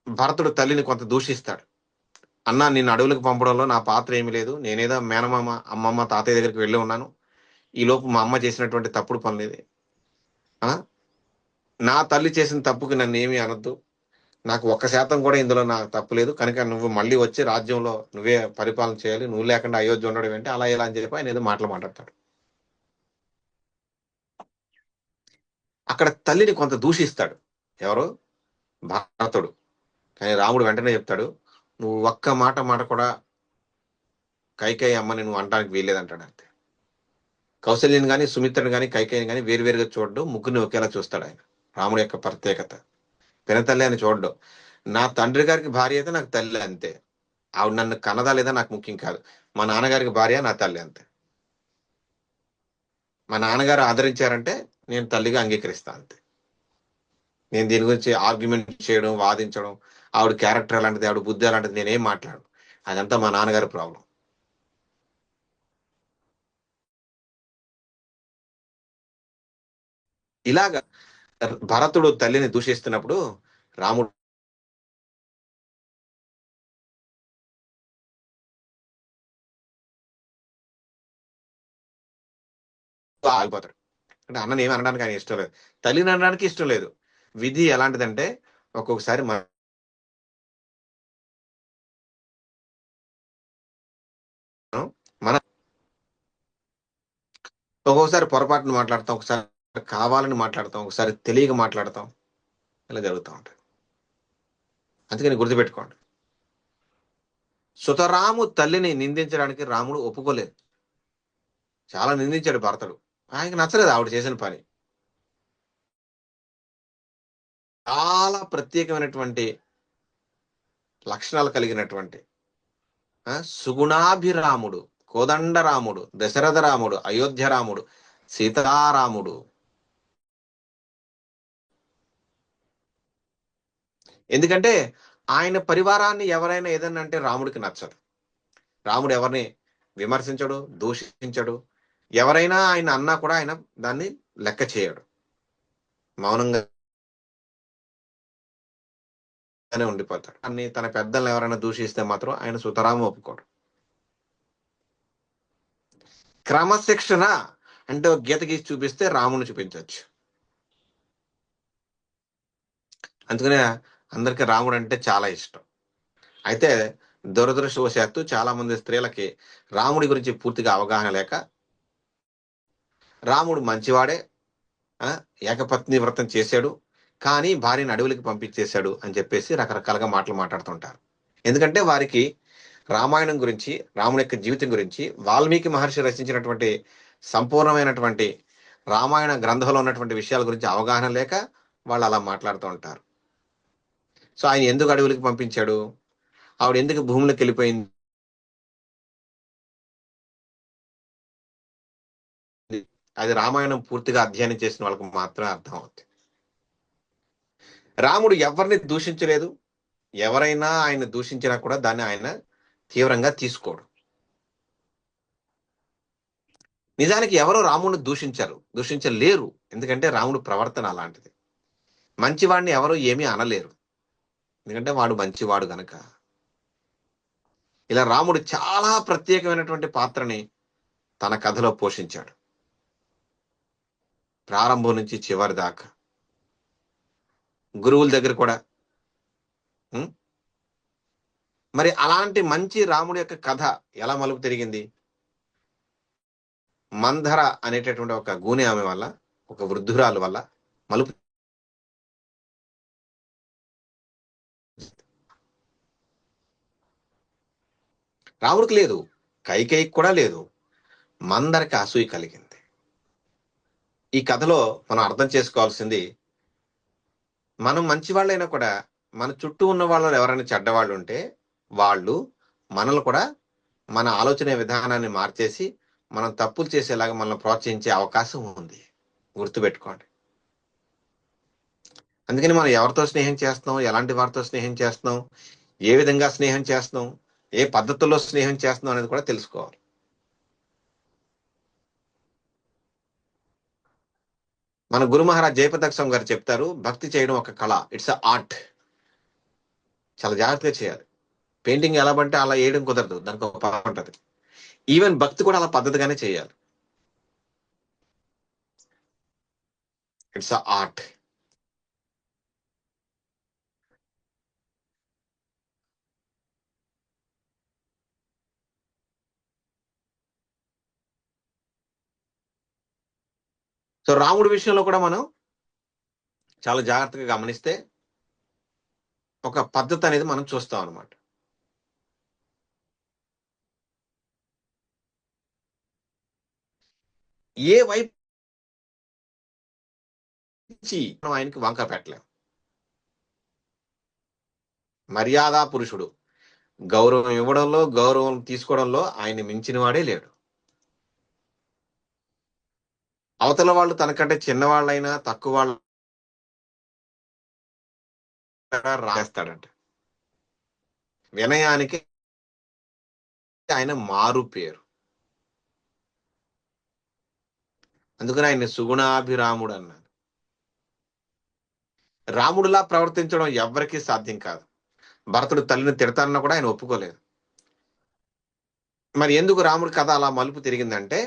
భరతుడు తల్లిని కొంత దూషిస్తాడు. అన్న, నిన్ను అడవులకు పంపడంలో నా పాత్ర ఏమీ లేదు, నేనేదో మేనమామ, అమ్మమ్మ, తాతయ్య దగ్గరికి వెళ్ళి ఉన్నాను, ఈ లోపు మా అమ్మ చేసినటువంటి తప్పుడు పనులేది, నా తల్లి చేసిన తప్పుకి నన్ను ఏమీ అనొద్దు, నాకు 1% కూడా ఇందులో నాకు తప్పు లేదు, కనుక నువ్వు మళ్ళీ వచ్చి రాజ్యంలో నువ్వే పరిపాలన చేయాలి, నువ్వు లేకుండా అయోధ్య ఉండడం ఏంటి, అలా ఇలా అని చెప్పి ఆయన ఏదో మాటలు మాట్లాడతాడు. అక్కడ తల్లిని కొంత దూషిస్తాడు ఎవరు, భరతుడు. కానీ రాముడు వెంటనే చెప్తాడు, నువ్వు ఒక్క మాట కూడా కైకేయి అమ్మని నువ్వు అనడానికి వీల్లేదంటాడు అంతే. కౌశల్యని కానీ సుమిత్రని కానీ కైకేయిని కానీ వేరువేరుగా చూడడం, ముగ్గురిని ఒకేలా చూస్తాడు ఆయన. రాముడి యొక్క ప్రత్యేకత. పినతల్లి అని చూడడం. నా తండ్రి గారికి భార్య అయితే నాకు తల్లి అంతే, ఆవిడ నన్ను కన్నదా లేదా నాకు ముఖ్యం కాదు, మా నాన్నగారికి భార్య నా తల్లి అంతే. మా నాన్నగారు ఆదరించారంటే నేను తల్లిగా అంగీకరిస్తా అంతే. నేను దీని గురించి ఆర్గ్యుమెంట్ చేయడం, వాదించడం, ఆవిడ క్యారెక్టర్ అలాంటిది, ఆవిడ బుద్ధి అలాంటిది నేనేం మాట్లాడు, అదంతా మా నాన్నగారి ప్రాబ్లం. ఇలాగా భరతుడు తల్లిని దూషిస్తున్నప్పుడు రాముడు ఆగిపోతాడు. అంటే అన్నని ఏమి అనడానికి ఆయన ఇష్టం లేదు, తల్లిని అనడానికి ఇష్టం లేదు. విధి ఎలాంటిదంటే ఒక్కొక్కసారి మన ఒక్కొక్కసారి పొరపాటును మాట్లాడతాం, ఒకసారి కావాలని మాట్లాడతాం, ఒకసారి తెలియక మాట్లాడతాం, ఇలా జరుగుతూ ఉంటాయి. అందుకని గుర్తుపెట్టుకోండి, సుతరాము తల్లిని నిందించడానికి రాముడు ఒప్పుకోలేదు. చాలా నిందించాడు భరతుడు, ఆయనకు నచ్చలేదు ఆవిడ చేసిన పని. చాలా ప్రత్యేకమైనటువంటి లక్షణాలు కలిగినటువంటి సుగుణాభిరాముడు, కోదండరాముడు, దశరథ రాముడు, అయోధ్య రాముడు, సీతారాముడు. ఎందుకంటే ఆయన పరివారాన్ని ఎవరైనా ఏదన్నా అంటే రాముడికి నచ్చదు. రాముడు ఎవరిని విమర్శించడు, దూషించడు. ఎవరైనా ఆయన అన్నా కూడా ఆయన దాన్ని లెక్క చేయడు, మౌనంగా ఉండిపోతాడు. అన్ని తన పెద్దలను ఎవరైనా దూషిస్తే మాత్రం ఆయన సుతరాము ఒప్పుకోడు. క్రమశిక్షణ అంటే గీత గీసి చూపిస్తే రాముని చూపించవచ్చు. అందుకనే అందరికి రాముడు అంటే చాలా ఇష్టం. అయితే దురదృష్టవశాత్తు చాలా మంది స్త్రీలకి రాముడి గురించి పూర్తిగా అవగాహన లేక రాముడు మంచివాడే, ఏకపత్ని వ్రతం చేశాడు, కానీ భార్యను అడవులకి పంపించేశాడు అని చెప్పేసి రకరకాలుగా మాటలు మాట్లాడుతుంటారు. ఎందుకంటే వారికి రామాయణం గురించి, రాముని యొక్క జీవితం గురించి వాల్మీకి మహర్షి రచించినటువంటి సంపూర్ణమైనటువంటి రామాయణ గ్రంథంలో ఉన్నటువంటి విషయాల గురించి అవగాహన లేక వాళ్ళు అలా మాట్లాడుతూ ఉంటారు. సో ఆయన ఎందుకు అడవులకి పంపించాడు, ఆవిడ ఎందుకు భూమిలోకి వెళ్ళిపోయింది, అది రామాయణం పూర్తిగా అధ్యయనం చేసిన వాళ్ళకు మాత్రమే అర్థం అవుతుంది. రాముడు ఎవరిని దూషించలేదు, ఎవరైనా ఆయన దూషించినా కూడా దాన్ని ఆయన తీవ్రంగా తీసుకోడు. నిజానికి ఎవరో రాముడిని దూషించలేరు, ఎందుకంటే రాముడు ప్రవర్తన అలాంటిది. మంచివాడిని ఎవరు ఏమీ అనలేరు, ఎందుకంటే వాడు మంచివాడు గనక. ఇలా రాముడు చాలా ప్రత్యేకమైనటువంటి పాత్రని తన కథలో పోషించాడు, ప్రారంభం నుంచి చివరి దాకా. గురువుల దగ్గర కూడా. మరి అలాంటి మంచి రాముడి యొక్క కథ ఎలా మలుపు తిరిగింది? మంధర అనేటటువంటి ఒక గూనె ఆమె వల్ల, ఒక వృద్ధురాలు వల్ల మలుపు. రాముడికి లేదు, కైకేయికి కూడా లేదు, మందరికి అసూయ కలిగింది. ఈ కథలో మనం అర్థం చేసుకోవాల్సింది, మనం మంచి వాళ్ళైనా కూడా మన చుట్టూ ఉన్న వాళ్ళు ఎవరైనా చెడ్డవాళ్ళు ఉంటే వాళ్ళు మనల్ని కూడా మన ఆలోచన విధానాన్ని మార్చేసి మనం తప్పులు చేసేలాగా మనల్ని ప్రోత్సహించే అవకాశం ఉంది, గుర్తుపెట్టుకోండి. అందుకని మనం ఎవరితో స్నేహం చేస్తున్నాం, ఎలాంటి వారితో స్నేహం చేస్తున్నాం, ఏ విధంగా స్నేహం చేస్తున్నాం, ఏ పద్ధతుల్లో స్నేహం చేస్తున్నాం అనేది కూడా తెలుసుకోవాలి. మన గురు మహారాజ్ జయప్రకాశ్ స్వామి గారు చెప్తారు, భక్తి చేయడం ఒక కళ, ఇట్స్ అ ఆర్ట్. చాలా జాగ్రత్తగా చేయాలి. పెయింటింగ్ ఎలా అంటే అలా వేయడం కుదరదు, దానికి ఒక పద్ధతి ఉంటుంది. ఈవెన్ భక్తి కూడా అలా పద్ధతిగానే చేయాలి. It's a art. సో రాముడి విషయంలో కూడా మనం చాలా జాగ్రత్తగా గమనిస్తే ఒక పద్ధతి అనేది మనం చూస్తాం అనమాట. ఏ వైపు నుంచి మనం ఆయనకి వంక పెట్టలేం. మర్యాద పురుషుడు, గౌరవం ఇవ్వడంలో, గౌరవం తీసుకోవడంలో ఆయన మించిన వాడే లేడు. అవతల వాళ్ళు తనకంటే చిన్నవాళ్ళైనా తక్కువ వాళ్ళు రాస్తాడంట. వినయానికి ఆయన మారు పేరు, అందుకని ఆయన సుగుణాభిరాముడు అన్నాడు. రాముడిలా ప్రవర్తించడం ఎవరికీ సాధ్యం కాదు. భరతుడు తల్లిని తిడతానన్నా కూడా ఆయన ఒప్పుకోలేదు. మరి ఎందుకు రాముడి కథ అలా మలుపు తిరిగిందంటే,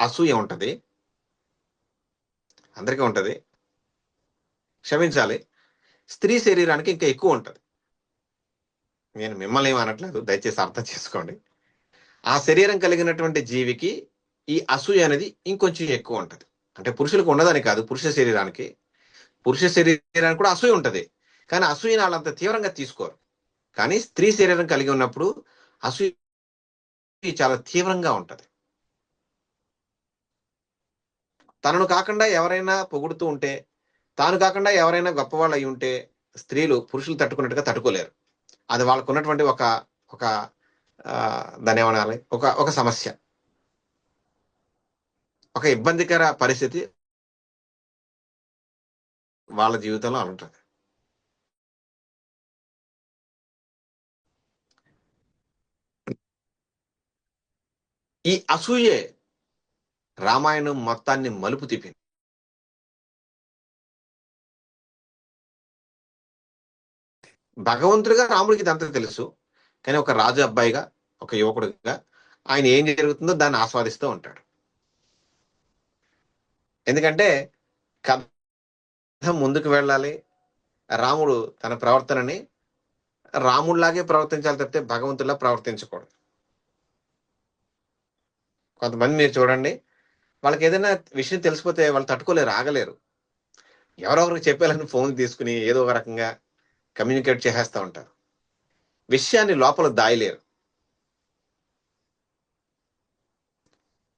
అసూయ ఉంటది, అందరికీ ఉంటది, క్షమించాలి, స్త్రీ శరీరానికి ఇంకా ఎక్కువ ఉంటది. నేను మిమ్మల్ని ఏమనట్లేదు, దయచేసి అర్థం చేసుకోండి. ఆ శరీరం కలిగినటువంటి జీవికి ఈ అసూయ అనేది ఇంకొంచెం ఎక్కువ ఉంటది. అంటే పురుషులకు ఉండదని కాదు, పురుష శరీరానికి కూడా అసూయ ఉంటది, కానీ అసూయని వాళ్ళంత తీవ్రంగా తీసుకోరు. కానీ స్త్రీ శరీరం కలిగి ఉన్నప్పుడు అసూయ చాలా తీవ్రంగా ఉంటది. తనను కాకుండా ఎవరైనా పొగుడుతూ ఉంటే, తాను కాకుండా ఎవరైనా గొప్పవాళ్ళు అయి ఉంటే స్త్రీలు పురుషులు తట్టుకున్నట్టుగా తట్టుకోలేరు. అది వాళ్ళకు ఉన్నటువంటి ఒక ఒక దాని ఏమనాలి, ఒక సమస్య, ఒక ఇబ్బందికర పరిస్థితి వాళ్ళ జీవితంలో ఉంటుంది. ఈ అసూయే రామాయణం మొత్తాన్ని మలుపు తిప్పింది. భగవంతుడిగా రాముడికి ఇదంతా తెలుసు, కానీ ఒక రాజు అబ్బాయిగా, ఒక యువకుడిగా ఆయన ఏం జరుగుతుందో దాన్ని ఆస్వాదిస్తూ ఉంటాడు. ఎందుకంటే కథ ముందుకు వెళ్ళాలి, రాముడు తన ప్రవర్తనని రాముడిలాగే ప్రవర్తించాలి తప్పితే భగవంతుడిలా ప్రవర్తించకూడదు. కొంతమంది మీరు చూడండి, వాళ్ళకి ఏదైనా విషయం తెలిసిపోతే వాళ్ళు తట్టుకోలేరు, ఆగలేరు. ఎవరో ఒకరికి చెప్పేయాలని ఫోన్ తీసుకుని ఏదో ఒక రకంగా కమ్యూనికేట్ చేసేస్తూ ఉంటారు. విషయాన్ని లోపల దాయలేరు.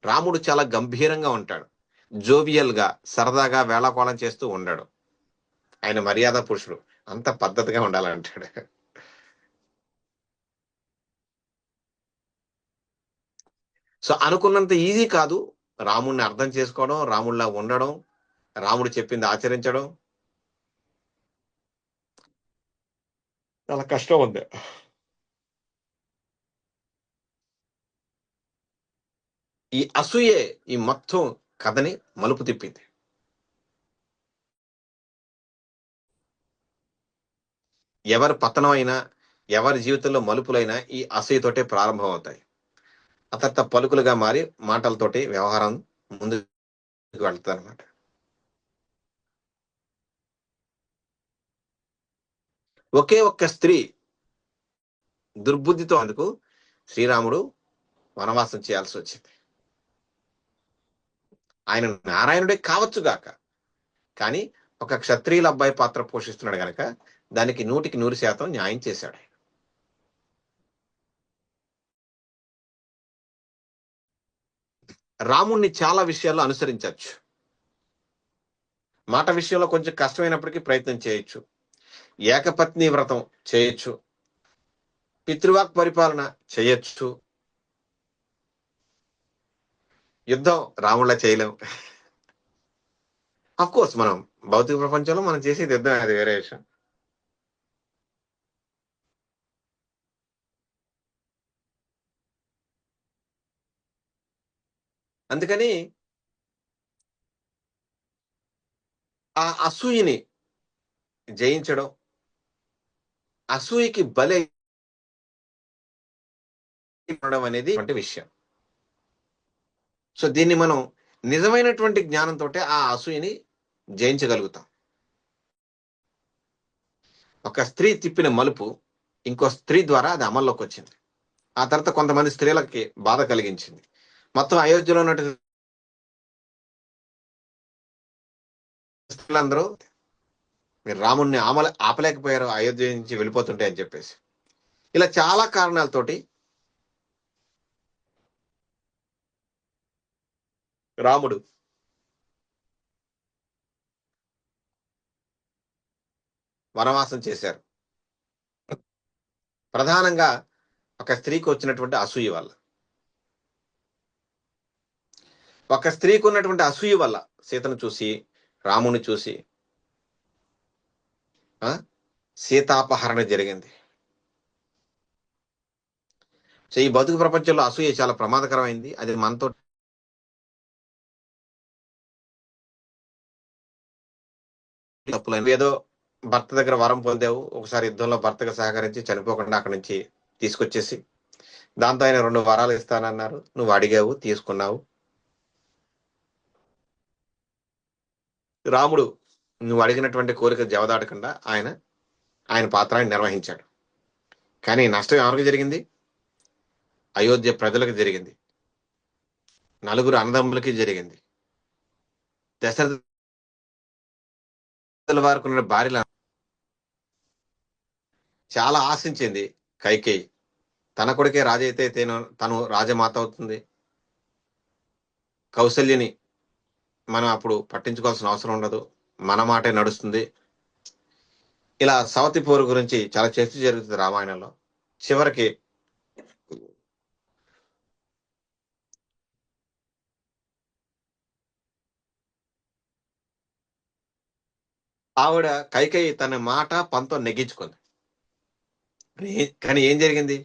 రాముడు చాలా గంభీరంగా ఉంటాడు, జోవియల్ గా, సరదాగా వేళాకోళం చేస్తూ ఉండడు. ఆయన మర్యాద పురుషుడు, అంత పద్ధతిగా ఉండాలంటాడు. సో అనుకున్నంత ఈజీ కాదు రాముడిని అర్థం చేసుకోవడం, రాముడిలా ఉండడం, రాముడు చెప్పింది ఆచరించడం. చాలా కష్టం ఉంది. ఈ అసూయే ఈ మొత్తం కథని మలుపు తిప్పింది. ఎవరి పతనం అయినా, ఎవరి జీవితంలో మలుపులైనా ఈ అసూయతోటే ప్రారంభం అవుతాయి. అతర్త పలుకులుగా మారి మాటలతోటి వ్యవహారం ముందుకు వెళ్తుంది అనమాట. ఒకే ఒక్క స్త్రీ దుర్బుద్ధితో అందుకు శ్రీరాముడు వనవాసం చేయాల్సి వచ్చింది. ఆయన నారాయణుడే కావచ్చుగాక, కానీ ఒక క్షత్రియుల అబ్బాయి పాత్ర పోషిస్తున్నాడు గనక దానికి 100% న్యాయం చేశాడు. రాముణ్ణి చాలా విషయాల్లో అనుసరించవచ్చు. మాట విషయంలో కొంచెం కష్టమైనప్పటికీ ప్రయత్నం చేయొచ్చు. ఏకపత్ని వ్రతం చేయొచ్చు. పితృవాక్ పరిపాలన చేయొచ్చు. యుద్ధం రాముళ్ళ చేయలేం. అఫ్ కోర్స్ మనం భౌతిక ప్రపంచంలో మనం చేసేది యుద్ధం, అది వేరే విషయం. అందుకని ఆ అసూయని జయించడం, అసూయకి బలి ఉండడం అనేది విషయం. సో దీన్ని మనం నిజమైనటువంటి జ్ఞానంతో ఆ అసూయని జయించగలుగుతాం. ఒక స్త్రీ తిప్పిన మలుపు ఇంకో స్త్రీ ద్వారా అది అమల్లోకి వచ్చింది. ఆ తర్వాత కొంతమంది స్త్రీలకి బాధ కలిగించింది. మొత్తం అయోధ్యలో ఉన్నట్టు స్త్రీలందరూ మీరు రాముణ్ణి ఆపలేకపోయారు అయోధ్య నుంచి వెళ్ళిపోతుంటే అని చెప్పేసి. ఇలా చాలా కారణాలతోటి రాముడు వనవాసం చేశారు. ప్రధానంగా ఒక స్త్రీకి వచ్చినటువంటి అసూయ వల్ల. ఒక స్త్రీకి ఉన్నటువంటి అసూయ వల్ల సీతను చూసి, రాముని చూసి సీతాపహరణ జరిగింది. సో ఈ బతుకు ప్రపంచంలో అసూయ చాలా ప్రమాదకరమైంది. అది మనతో తప్పులేదు. ఏదో భర్త దగ్గర వరం పొందావు, ఒకసారి యుద్ధంలో భర్తకు సహకరించి చనిపోకుండా అక్కడి నుంచి తీసుకొచ్చేసి, దాంతో ఆయన 2 వరాలు ఇస్తానన్నారు, నువ్వు అడిగావు, తీసుకున్నావు. రాముడు నువ్వు అడిగినటువంటి కోరిక జవదాటకుండా ఆయన పాత్రని నిర్వహించాడు. కానీ నష్టం ఎవరికి జరిగింది? అయోధ్య ప్రజలకు జరిగింది, నలుగురు అన్నదమ్ములకి జరిగింది. దశరథ వారికి ఉన్న భార్యల చాలా ఆశించింది కైకేయి. తన కొడుకే రాజు అయితే తను రాజమాత అవుతుంది. కౌసల్యని మనం అప్పుడు పట్టించుకోవాల్సిన అవసరం ఉండదు, మన మాటే నడుస్తుంది. ఇలా సవతి పోరు గురించి చాలా చర్చ జరుగుతుంది రామాయణంలో. చివరికి ఆవిడ కైకేయి తన మాట పంతో నెగ్గించుకుంది. కానీ ఏం జరిగింది?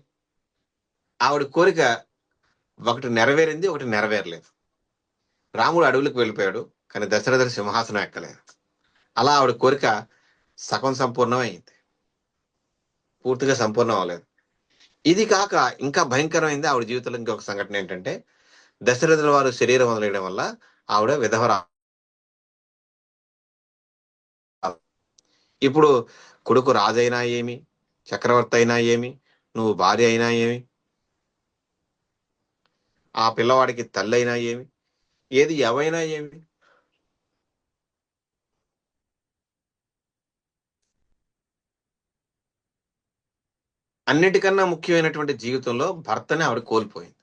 ఆవిడ కోరిక ఒకటి నెరవేరింది, ఒకటి నెరవేరలేదు. రాముడు అడవులకు వెళ్ళిపోయాడు, కానీ దశరథుడు సింహాసనం ఎక్కలేదు. అలా ఆవిడ కోరిక సగం సంపూర్ణం అయింది, పూర్తిగా సంపూర్ణం అవ్వలేదు. ఇది కాక ఇంకా భయంకరమైంది ఆవిడ జీవితంలో ఇంకొక సంఘటన ఏంటంటే, దశరథుల వారు శరీరం వదిలేయడం వల్ల ఆవిడ విధవరా. ఇప్పుడు కొడుకు రాజైనా ఏమి, చక్రవర్తి అయినా ఏమి, నువ్వు భార్య అయినా ఏమి, ఆ పిల్లవాడికి తల్లి అయినా ఏమి, ఏది ఎవైనా ఏమి, అన్నిటికన్నా ముఖ్యమైనటువంటి జీవితంలో భర్తని ఆవిడ కోల్పోయింది.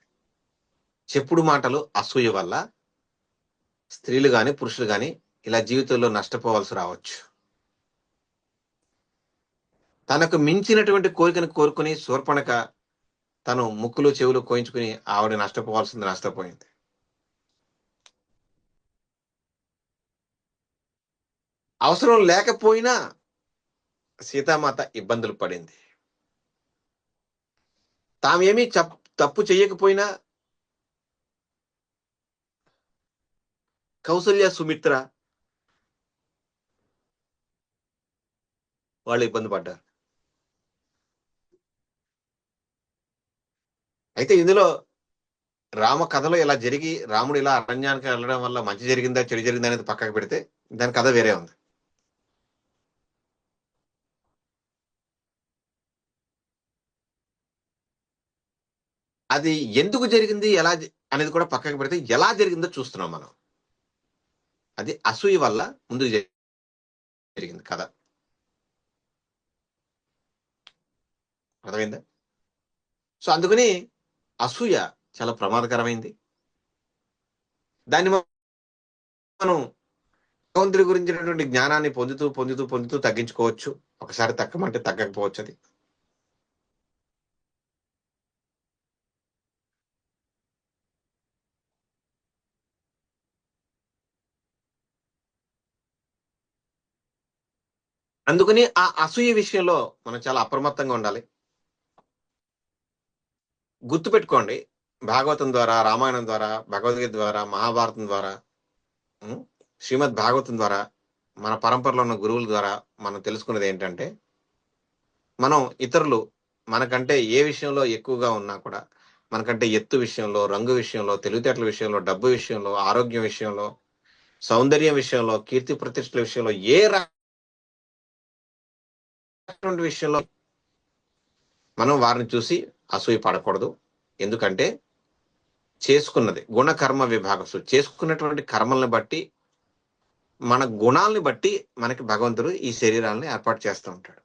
చెప్పుడు మాటలు, అసూయ వల్ల స్త్రీలు గాని పురుషులు గాని ఇలా జీవితంలో నష్టపోవాల్సి రావచ్చు. తనకు మించినటువంటి కోరికను కోరుకుని శూర్పణఖ తను ముక్కులు చెవులు కోయించుకుని ఆవిడ నష్టపోవాల్సింది నష్టపోయింది. అవసరం లేకపోయినా సీతామాత ఇబ్బందులు పడింది. తామేమీ తప్పు చేయకపోయినా కౌసల్య సుమిత్ర వాళ్ళు ఇబ్బంది పడ్డారు. అయితే ఇందులో రామ కథలో ఇలా జరిగి రాముడు ఇలా అరణ్యానికి వెళ్ళడం వల్ల మంచి జరిగిందా చెడు జరిగిందా అనేది పక్కకు పెడితే దాని కథ వేరే ఉంది. అది ఎందుకు జరిగింది ఎలా అనేది కూడా పక్కకు పెడితే ఎలా జరిగిందో చూస్తున్నాం మనం. అది అసూయ వల్ల ముందుకు జరిగింది కథ. అర్థమైందా? సో అందుకని అసూయ చాలా ప్రమాదకరమైంది. దాన్ని మనం భగవంతుడి గురించినటువంటి జ్ఞానాన్ని పొందుతూ పొందుతూ పొందుతూ తగ్గించుకోవచ్చు. ఒకసారి తగ్గమంటే తగ్గకపోవచ్చు. అది అందుకని ఆ అసూయ విషయంలో మనం చాలా అప్రమత్తంగా ఉండాలి. గుర్తుపెట్టుకోండి, భాగవతం ద్వారా, రామాయణం ద్వారా, భగవద్గీత ద్వారా, మహాభారతం ద్వారా, శ్రీమద్ భాగవతం ద్వారా, మన పరంపరలో ఉన్న గురువుల ద్వారా మనం తెలుసుకున్నది ఏంటంటే, మనం ఇతరులు మనకంటే ఏ విషయంలో ఎక్కువగా ఉన్నా కూడా, మనకంటే ఎత్తు విషయంలో, రంగు విషయంలో, తెలివితేటల విషయంలో, డబ్బు విషయంలో, ఆరోగ్యం విషయంలో, సౌందర్యం విషయంలో, కీర్తి ప్రతిష్టల విషయంలో, ఏ రకమైన విషయంలో మనం వారిని చూసి అసూయ పడకూడదు. ఎందుకంటే చేసుకున్నది గుణకర్మ విభాగసు, చేసుకున్నటువంటి కర్మల్ని బట్టి, మన గుణాలని బట్టి మనకి భగవంతుడు ఈ శరీరాలని ఏర్పాటు చేస్తూ ఉంటాడు.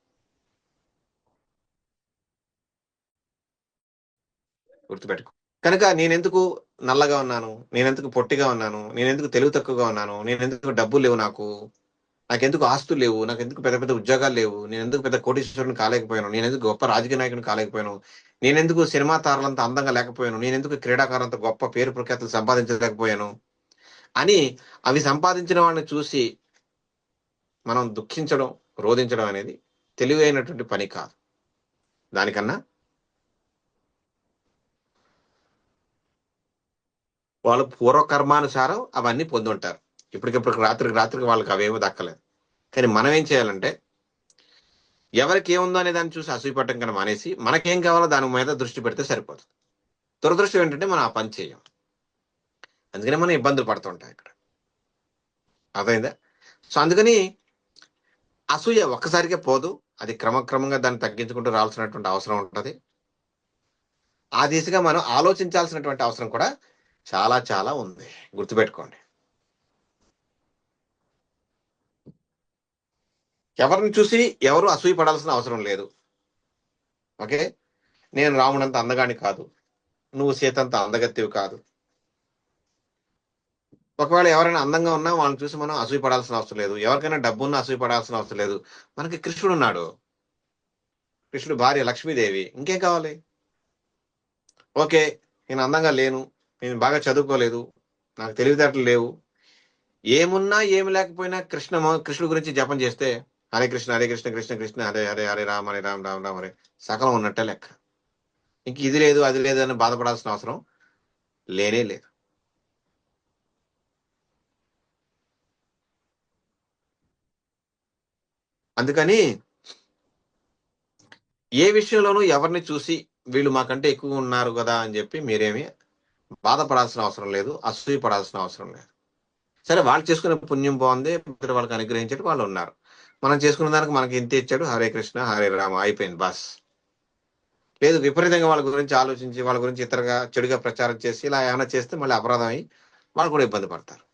గుర్తుపెట్టుకో. కనుక నేనెందుకు నల్లగా ఉన్నాను, నేనెందుకు పొట్టిగా ఉన్నాను, నేనెందుకు తెలివి తక్కువగా ఉన్నాను, నేనెందుకు డబ్బులు లేవు, నాకెందుకు ఆస్తులు లేవు, నాకెందుకు పెద్ద పెద్ద ఉద్యోగాలు లేవు, నేనెందుకు పెద్ద కోటీశ్వరుని కాలేకపోయాను, నేనెందుకు గొప్ప రాజకీయ నాయకుని కాలేకపోయాను, నేనెందుకు సినిమా తారలంత అందంగా లేకపోయాను, నేనెందుకు క్రీడాకారులంత గొప్ప పేరు ప్రఖ్యాతులు సంపాదించలేకపోయాను అని అవి సంపాదించిన వాడిని చూసి మనం దుఃఖించడం, రోధించడం అనేది తెలివైనటువంటి పని కాదు. దానికన్నా వాళ్ళు పూర్వకర్మానుసారం అవన్నీ పొందుంటారు. ఇప్పటికిప్పుడు రాత్రికి వాళ్ళకి అవేమో దక్కలేదు. కానీ మనం ఏం చేయాలంటే, ఎవరికి ఏముందో అనే దాన్ని చూసి అసూయపడటం కన్నా మానేసి, మనకేం కావాలో దాని మీద దృష్టి పెడితే సరిపోతుంది. దురదృష్టం ఏంటంటే మనం ఆ పని చేయం. అందుకనే మనం ఇబ్బందులు పడుతుంటాం ఇక్కడ. అర్థమైందా? సో అందుకని అసూయ ఒక్కసారిగా పోదు. అది క్రమక్రమంగా దాన్ని తగ్గించుకుంటూ రావాల్సినటువంటి అవసరం ఉంటుంది. ఆ దిశగా మనం ఆలోచించాల్సినటువంటి అవసరం కూడా చాలా చాలా ఉంది. గుర్తుపెట్టుకోండి. ఎవరిని చూసి ఎవరు అసూయ పడాల్సిన అవసరం లేదు. ఓకే, నేను రాముడంత అందగాని కాదు, నువ్వు సీతంత అందగత్తివి కాదు. ఒకవేళ ఎవరైనా అందంగా ఉన్నా వాళ్ళని చూసి మనం అసూయ పడాల్సిన అవసరం లేదు. ఎవరికైనా డబ్బు ఉన్నా అసూయ పడాల్సిన అవసరం లేదు. మనకి కృష్ణుడు ఉన్నాడు. కృష్ణుడు భార్య లక్ష్మీదేవి. ఇంకేం కావాలి? ఓకే, నేను అందంగా లేను, నేను బాగా చదువుకోలేదు, నాకు తెలివితేటలు లేవు, ఏమున్నా ఏమి లేకపోయినా కృష్ణుడి గురించి జపం చేస్తే హరే కృష్ణ హరే కృష్ణ కృష్ణ కృష్ణ హరే హరే హరే రామ హరే రామ రామ రామ హరే సకలం ఉన్నట్టే లెక్క. ఇంక ఇది లేదు అది లేదు అని బాధపడాల్సిన అవసరం లేనే లేదు. అందుకని ఏ విషయంలోనూ ఎవరిని చూసి వీళ్ళు మాకంటే ఎక్కువ ఉన్నారు కదా అని చెప్పి మీరేమి బాధపడాల్సిన అవసరం లేదు, అసూయ పడాల్సిన అవసరం లేదు. సరే, వాళ్ళు చేసుకునే పుణ్యం బాగుంది, వాళ్ళకి అనుగ్రహించేది వాళ్ళు ఉన్నారు. మనం చేసుకున్న దానికి మనకి ఇంత ఇచ్చాడు, హరే కృష్ణ హరే రామ, అయిపోయింది బాస్. లేదు, విపరీతంగా వాళ్ళ గురించి ఆలోచించి వాళ్ళ గురించి ఇతరగా చెడుగా ప్రచారం చేసి ఇలా ఏమైనా చేస్తే మళ్ళీ అపరాధం అయ్యి వాళ్ళు కూడా ఇబ్బంది పడతారు.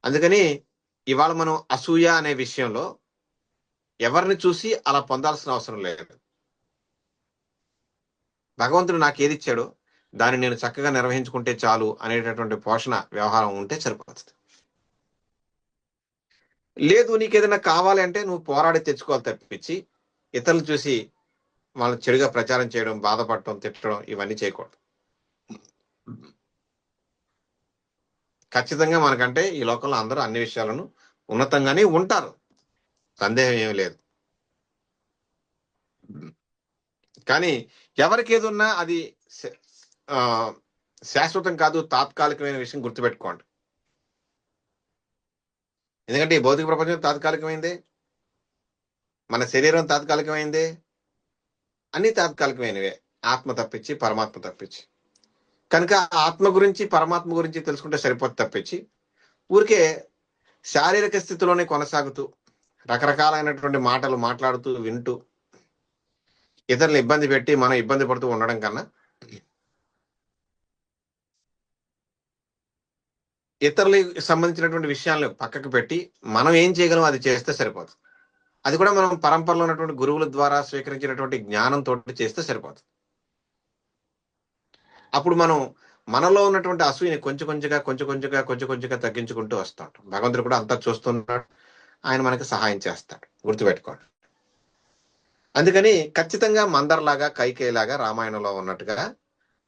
అందుకని ఇవాళ మనం అసూయ అనే విషయంలో ఎవరిని చూసి అలా పొందాల్సిన అవసరం లేదు. భగవంతుడు నాకు ఏది ఇచ్చాడో దాన్ని నేను చక్కగా నిర్వహించుకుంటే చాలు అనేటటువంటి పోషణ వ్యవహారం ఉంటే సరిపోతుంది. లేదు, నీకు ఏదైనా కావాలి అంటే నువ్వు పోరాడి తెచ్చుకోవాలి తప్పించి ఇతరులు చూసి వాళ్ళని చెడుగా ప్రచారం చేయడం, బాధపడటం, తిట్టడం ఇవన్నీ చేయకూడదు. ఖచ్చితంగా మనకంటే ఈ లోకంలో అందరూ అన్ని విషయాలను ఉన్నతంగానే ఉంటారు, సందేహం ఏమి లేదు. కానీ ఎవరికి ఏది ఉన్నా అది ఆ, శాశ్వతం కాదు, తాత్కాలికమైన విషయం గుర్తుపెట్టుకోండి. ఎందుకంటే ఈ భౌతిక ప్రపంచం తాత్కాలికమైందే, మన శరీరం తాత్కాలికమైందే, అన్ని తాత్కాలికమైనవే, ఆత్మ తప్పించి పరమాత్మ తప్పించి. కనుక ఆత్మ గురించి పరమాత్మ గురించి తెలుసుకుంటే సరిపోతే తప్పించి ఊరికే శారీరక స్థితిలోనే కొనసాగుతూ రకరకాలైనటువంటి మాటలు మాట్లాడుతూ వింటూ ఇతరులు ఇబ్బంది పెట్టి మనం ఇబ్బంది పడుతూ ఉండడం కన్నా ఇతరులకు సంబంధించినటువంటి విషయాలను పక్కకు పెట్టి మనం ఏం చేయగలం అది చేస్తే సరిపోతుంది. అది కూడా మనం పరంపరలో ఉన్నటువంటి గురువుల ద్వారా స్వీకరించినటువంటి జ్ఞానంతో చేస్తే సరిపోతుంది. అప్పుడు మనం మనలో ఉన్నటువంటి అసూయని కొంచెం కొంచెంగా తగ్గించుకుంటూ వస్తాం. భగవంతుడు కూడా అంతా చూస్తున్నాడు, ఆయన మనకి సహాయం చేస్తాడు, గుర్తుపెట్టుకోండి. అందుకని ఖచ్చితంగా మందర్లాగా కైకేయిలాగా రామాయణంలో ఉన్నట్టుగా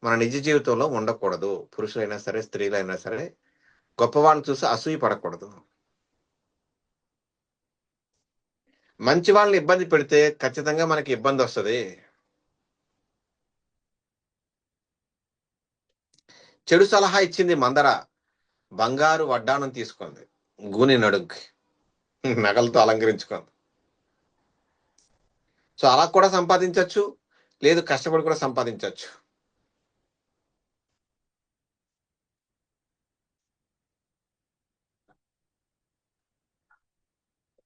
మన నిజ జీవితంలో ఉండకూడదు. పురుషులైనా సరే స్త్రీలైనా సరే గొప్పవాళ్ళని చూసి అసూయ పడకూడదు. మంచి వాళ్ళని ఇబ్బంది పెడితే ఖచ్చితంగా మనకి ఇబ్బంది వస్తుంది. చెడు సలహా ఇచ్చింది మందర, బంగారు వడ్డానం తీసుకుంది, గూని నడుంకి నగలతో అలంకరించుకుంది. సో అలా కూడా సంపాదించవచ్చు, లేదు కష్టపడి కూడా సంపాదించవచ్చు.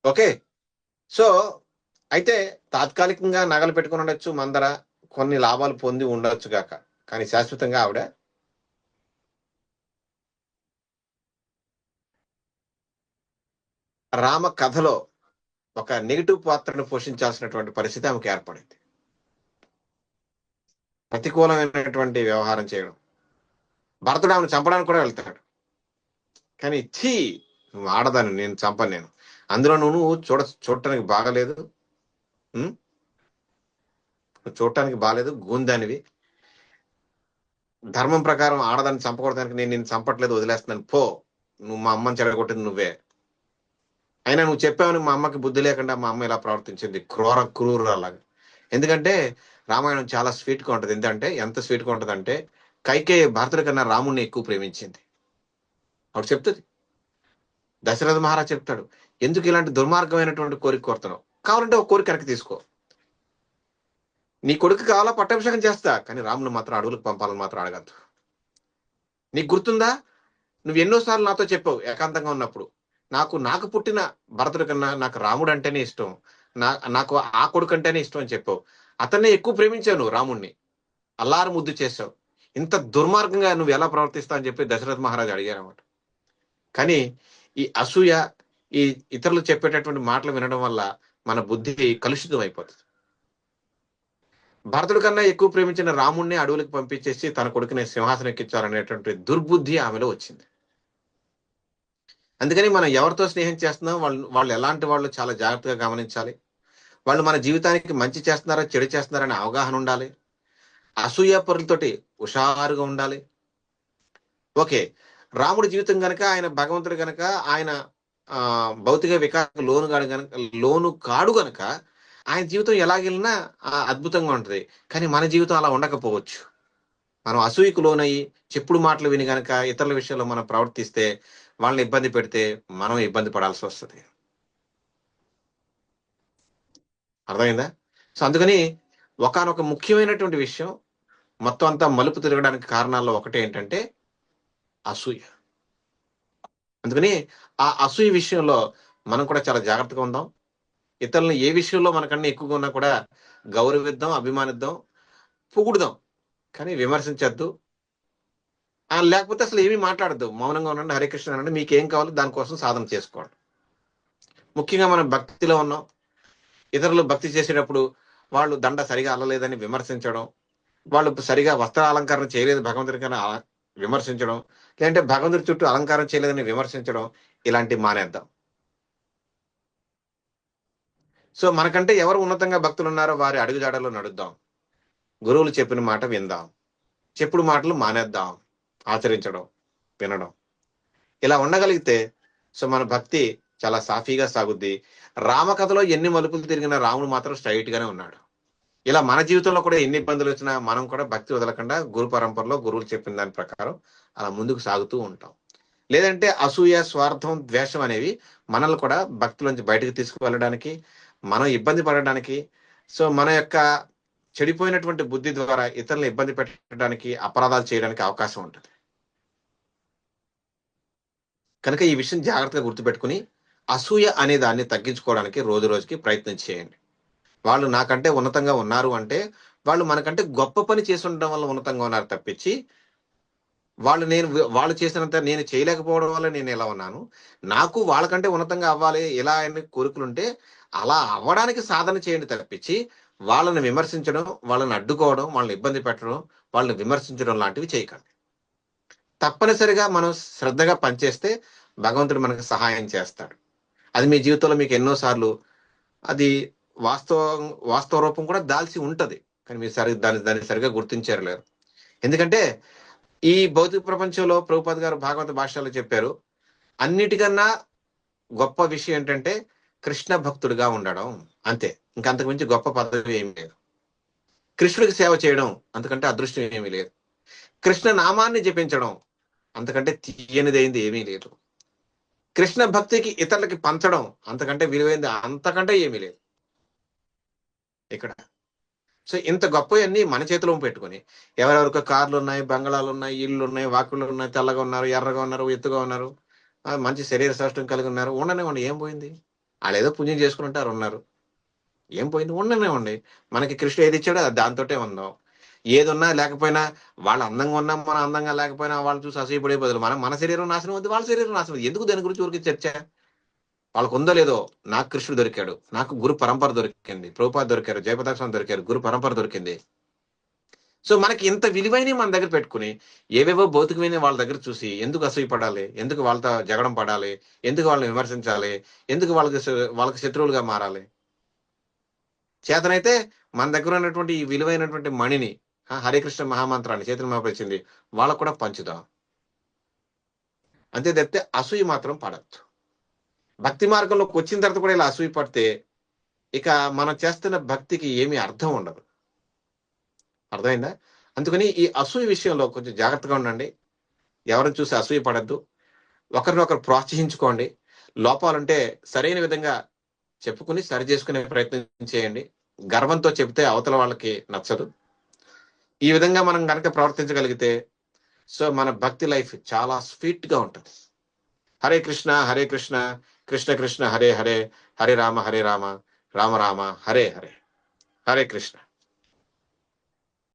ఓకే. సో అయితే తాత్కాలికంగా నగలు పెట్టుకుని ఉండొచ్చు మందర, కొన్ని లాభాలు పొంది ఉండొచ్చు గాక, కానీ శాశ్వతంగా ఆవిడ రామ కథలో ఒక నెగిటివ్ పాత్రను పోషించాల్సినటువంటి పరిస్థితి ఆమెకు ఏర్పడింది. ప్రతికూలమైనటువంటి వ్యవహారం చేయడం. భరతుడు ఆమెను చంపడానికి కూడా వెళ్తాడు, కానీ నువ్వు ఆడదాన్ని, నేను చంపను, నేను అందులో నువ్వు చూడటానికి బాగలేదు, చూడటానికి బాగాలేదు, గూందానివి, ధర్మం ప్రకారం ఆడదాన్ని చంపకూడదానికి నేను నిన్ను చంపట్లేదు, వదిలేస్తున్నాను, పో, నువ్వు మా అమ్మని చెడగొట్టింది నువ్వే, అయినా నువ్వు చెప్పావని మా అమ్మకి బుద్ధి లేకుండా మా అమ్మ ఇలా ప్రవర్తించింది, క్రూరాలాగా. ఎందుకంటే రామాయణం చాలా స్వీట్గా ఉంటుంది. ఎందుకంటే ఎంత స్వీట్గా ఉంటుంది అంటే కైకేయి భరతుడి కన్నా రాముణ్ణి ఎక్కువ ప్రేమించింది. అప్పుడు చెప్తుంది, దశరథ మహారాజ్ చెప్తాడు, ఎందుకు ఇలాంటి దుర్మార్గమైనటువంటి కోరిక కోరుతున్నావు, కావాలంటే ఒక కోరిక వెనక్కి తీసుకో, నీ కొడుకు కావాలా పట్టాభిషేకం చేస్తా, కానీ రాముని మాత్రం అడవులకు పంపాలని మాత్రం అడగద్దు. నీకు గుర్తుందా, నువ్వు ఎన్నోసార్లు నాతో చెప్పావు ఏకాంతంగా ఉన్నప్పుడు, నాకు పుట్టిన భరతుడి కన్నా నాకు రాముడు అంటేనే ఇష్టం, నాకు ఆ కొడుకు అంటేనే ఇష్టం అని చెప్పావు, అతన్నే ఎక్కువ ప్రేమించావు రాముణ్ణి, అల్లారు ముద్దు చేసావు, ఇంత దుర్మార్గంగా నువ్వు ఎలా ప్రవర్తిస్తావు అని చెప్పి దశరథ మహారాజు అడిగారు అన్నమాట. కానీ ఈ అసూయ, ఈ ఇతరులు చెప్పేటటువంటి మాటలు వినడం వల్ల మన బుద్ధి కలుషితం అయిపోతుంది. భరతుడి కన్నా ఎక్కువ ప్రేమించిన రాముణ్ణి అడవులకు పంపించేసి తన కొడుకుని సింహాసనం ఎక్కించాలనేటువంటి దుర్బుద్ధి ఆమెలో వచ్చింది. అందుకని మనం ఎవరితో స్నేహం చేస్తున్నాం, వాళ్ళు ఎలాంటి వాళ్ళు చాలా జాగ్రత్తగా గమనించాలి. వాళ్ళు మన జీవితానికి మంచి చేస్తున్నారా చెడు చేస్తున్నారనే అవగాహన ఉండాలి. అసూయ పరులతోటి హుషారుగా ఉండాలి. ఓకే, రాముడి జీవితం గనక, ఆయన భగవంతుడు గనక, ఆయన భౌతిక వికాసం లోను కాడు గనక ఆయన జీవితం ఎలాగెళ్ళినా అద్భుతంగా ఉంటుంది. కానీ మన జీవితం అలా ఉండకపోవచ్చు. మనం అసూయకు లోనయ్యి చెప్పుడు మాటలు విని గనక ఇతరుల విషయంలో మనం ప్రవర్తిస్తే, వాళ్ళని ఇబ్బంది పెడితే మనం ఇబ్బంది పడాల్సి వస్తుంది. అర్థమైందా? సో అందుకని ఒకానొక ముఖ్యమైనటువంటి విషయం, మొత్తం అంతా మలుపు తిరగడానికి కారణాల్లో ఒకటి ఏంటంటే అసూయ. అందుకని ఆ అసూయ విషయంలో మనం కూడా చాలా జాగ్రత్తగా ఉందాం. ఇతరులను ఏ విషయంలో మనకన్నా ఎక్కువగా ఉన్నా కూడా గౌరవిద్దాం, అభిమానిద్దాం, పొగుడుదాం, కానీ విమర్శించద్దు. లేకపోతే అసలు ఏమీ మాట్లాడద్దు. మౌనంగా ఉండండి. హరే కృష్ణ అనండి. మీకేం కావాలో దానికోసం సాధన చేసుకోండి. ముఖ్యంగా మనం భక్తిలో ఉన్నాం. ఇతరులు భక్తి చేసేటప్పుడు వాళ్ళు దండ సరిగా అల్లలేదని విమర్శించడం, వాళ్ళు సరిగా వస్త్ర అలంకరణ చేయలేదు భగవంతుడికని విమర్శించడం, లేదంటే భగవంతుడి చుట్టూ అలంకారం చేయలేదని విమర్శించడం, ఇలాంటివి మానేద్దాం. సో మనకంటే ఎవరు ఉన్నతంగా భక్తులు ఉన్నారో వారి అడుగుజాడల్లో నడుద్దాం. గురువులు చెప్పిన మాట విందాం. చెప్పుడు మాటలు మానేద్దాం. ఆచరించడం, వినడం. ఇలా ఉండగలిగితే సో మన భక్తి చాలా సాఫీగా సాగుద్ది. రామకథలో ఎన్ని మలుపులు తిరిగిన రాముడు మాత్రం స్ట్రైట్ గానే ఉన్నాడు. ఇలా మన జీవితంలో కూడా ఎన్ని ఇబ్బందులు వచ్చినా మనం కూడా భక్తి వదలకుండా గురు పరంపరలో గురువులు చెప్పిన దాని ప్రకారం అలా ముందుకు సాగుతూ ఉంటాం. లేదంటే అసూయ, స్వార్థం, ద్వేషం అనేవి మనల్ని కూడా భక్తిలోంచి బయటకు తీసుకువెళ్ళడానికి, మనం ఇబ్బంది పడడానికి, సో మన యొక్క చెడిపోయినటువంటి బుద్ధి ద్వారా ఇతరులను ఇబ్బంది పెట్టడానికి, అపరాధాలు చేయడానికి అవకాశం ఉంటుంది. కనుక ఈ విషయం జాగ్రత్తగా గుర్తుపెట్టుకుని అసూయ అనే దాన్ని తగ్గించుకోవడానికి రోజు రోజుకి ప్రయత్నం చేయండి. వాళ్ళు నాకంటే ఉన్నతంగా ఉన్నారు అంటే వాళ్ళు మనకంటే గొప్ప పని చేసి ఉండడం వల్ల ఉన్నతంగా ఉన్నారు తప్పించి వాళ్ళు చేసినంత నేను చేయలేకపోవడం వల్ల నేను ఎలా ఉన్నాను, నాకు వాళ్ళకంటే ఉన్నతంగా అవ్వాలి ఇలా అని కోరికలుంటే అలా అవ్వడానికి సాధన చేయండి తప్పించి వాళ్ళని విమర్శించడం, వాళ్ళని అడ్డుకోవడం, వాళ్ళని ఇబ్బంది పెట్టడం, వాళ్ళని విమర్శించడం లాంటివి చేయకండి. తప్పనిసరిగా మనం శ్రద్ధగా పనిచేస్తే భగవంతుడు మనకు సహాయం చేస్తాడు. అది మీ జీవితంలో మీకు ఎన్నోసార్లు అది వాస్తవ రూపం కూడా దాల్చి ఉంటది. కానీ మీరు దాన్ని సరిగా గుర్తించారు లేరు. ఎందుకంటే ఈ భౌతిక ప్రపంచంలో ప్రభుపాద్ గారు భాగవత భాషలో చెప్పారు, అన్నిటికన్నా గొప్ప విషయం ఏంటంటే కృష్ణ భక్తుడిగా ఉండడం. అంతే, ఇంకంతకు మించి గొప్ప పదవి ఏమీ లేదు. కృష్ణుడికి సేవ చేయడం అంతకంటే అదృష్టం ఏమీ లేదు. కృష్ణ నామాన్ని జపించడం అంతకంటే తీయనిదైంది ఏమీ లేదు. కృష్ణ భక్తికి ఇతరులకి పంచడం అంతకంటే విలువైంది అంతకంటే ఏమీ లేదు ఇక్కడ. సో ఇంత గొప్పవన్నీ మన చేతిలో పెట్టుకుని ఎవరెవరికో కార్లు ఉన్నాయి, బంగళాలు ఉన్నాయి, ఇళ్ళు ఉన్నాయి, వాకులు ఉన్నాయి, తెల్లగా ఉన్నారు, ఎర్రగా ఉన్నారు, ఎత్తుగా ఉన్నారు, మంచి శరీర సౌష్ఠం కలిగి ఉన్నారు, ఉండనివ్వండి. ఏం పోయింది? వాళ్ళు ఏదో పుణ్యం చేసుకుంటారు, ఉన్నారు. ఏం పోయింది? ఉండనివ్వండి. మనకి కృష్ణ ఏది ఇచ్చాడో దాంతోటే ఉందాం. ఏది ఉన్నా లేకపోయినా, వాళ్ళు అందంగా ఉన్నా మనం అందంగా లేకపోయినా వాళ్ళు చూసి అసూయపడే బదులు మన శరీరం నాశనం వద్దు, వాళ్ళ శరీరం నాశనం వద్దు. ఎందుకు దాని గురించి ఊరికి చర్చ? వాళ్ళకు ఉందో లేదో, నాకు కృష్ణుడు దొరికాడు, నాకు గురు పరంపర దొరికింది, ప్రభుపాద దొరికారు, జయపతాక్ష దొరికారు, గురు పరంపర దొరికింది. సో మనకి ఇంత విలువైన మన దగ్గర పెట్టుకుని ఏవేవో భౌతికమైన వాళ్ళ దగ్గర చూసి ఎందుకు అసూయ పడాలి, ఎందుకు వాళ్ళతో జగడం పడాలి, ఎందుకు వాళ్ళని విమర్శించాలి, ఎందుకు వాళ్ళకి శత్రువులుగా మారాలి? చేతనైతే మన దగ్గర ఉన్నటువంటి ఈ విలువైనటువంటి మణిని, హరే కృష్ణ మహామంత్రాన్ని చేతులు మోపరిచింది వాళ్ళకు కూడా పంచుదాం. అంతే తప్పితే అసూయ మాత్రం పడద్దు. భక్తి మార్గంలోకి వచ్చిన తర్వాత కూడా ఇలా అసూయ పడితే ఇక మనం చేస్తున్న భక్తికి ఏమీ అర్థం ఉండదు. అర్థమైందా? అందుకని ఈ అసూయ విషయంలో కొంచెం జాగ్రత్తగా ఉండండి. ఎవరిని చూసి అసూయ పడద్దు. ఒకరినొకరు ప్రోత్సహించుకోండి. లోపాలుంటే సరైన విధంగా చెప్పుకుని సరి చేసుకునే ప్రయత్నం చేయండి. గర్వంతో చెబితే అవతల వాళ్ళకి నచ్చదు. ఈ విధంగా మనం కనుక ప్రవర్తించగలిగితే సో మన భక్తి లైఫ్ చాలా స్వీట్ గా ఉంటుంది. హరే కృష్ణ హరే కృష్ణ కృష్ణ కృష్ణ హరే హరే, హరే రామ రామ రామ హరే హరే. హరే కృష్ణ.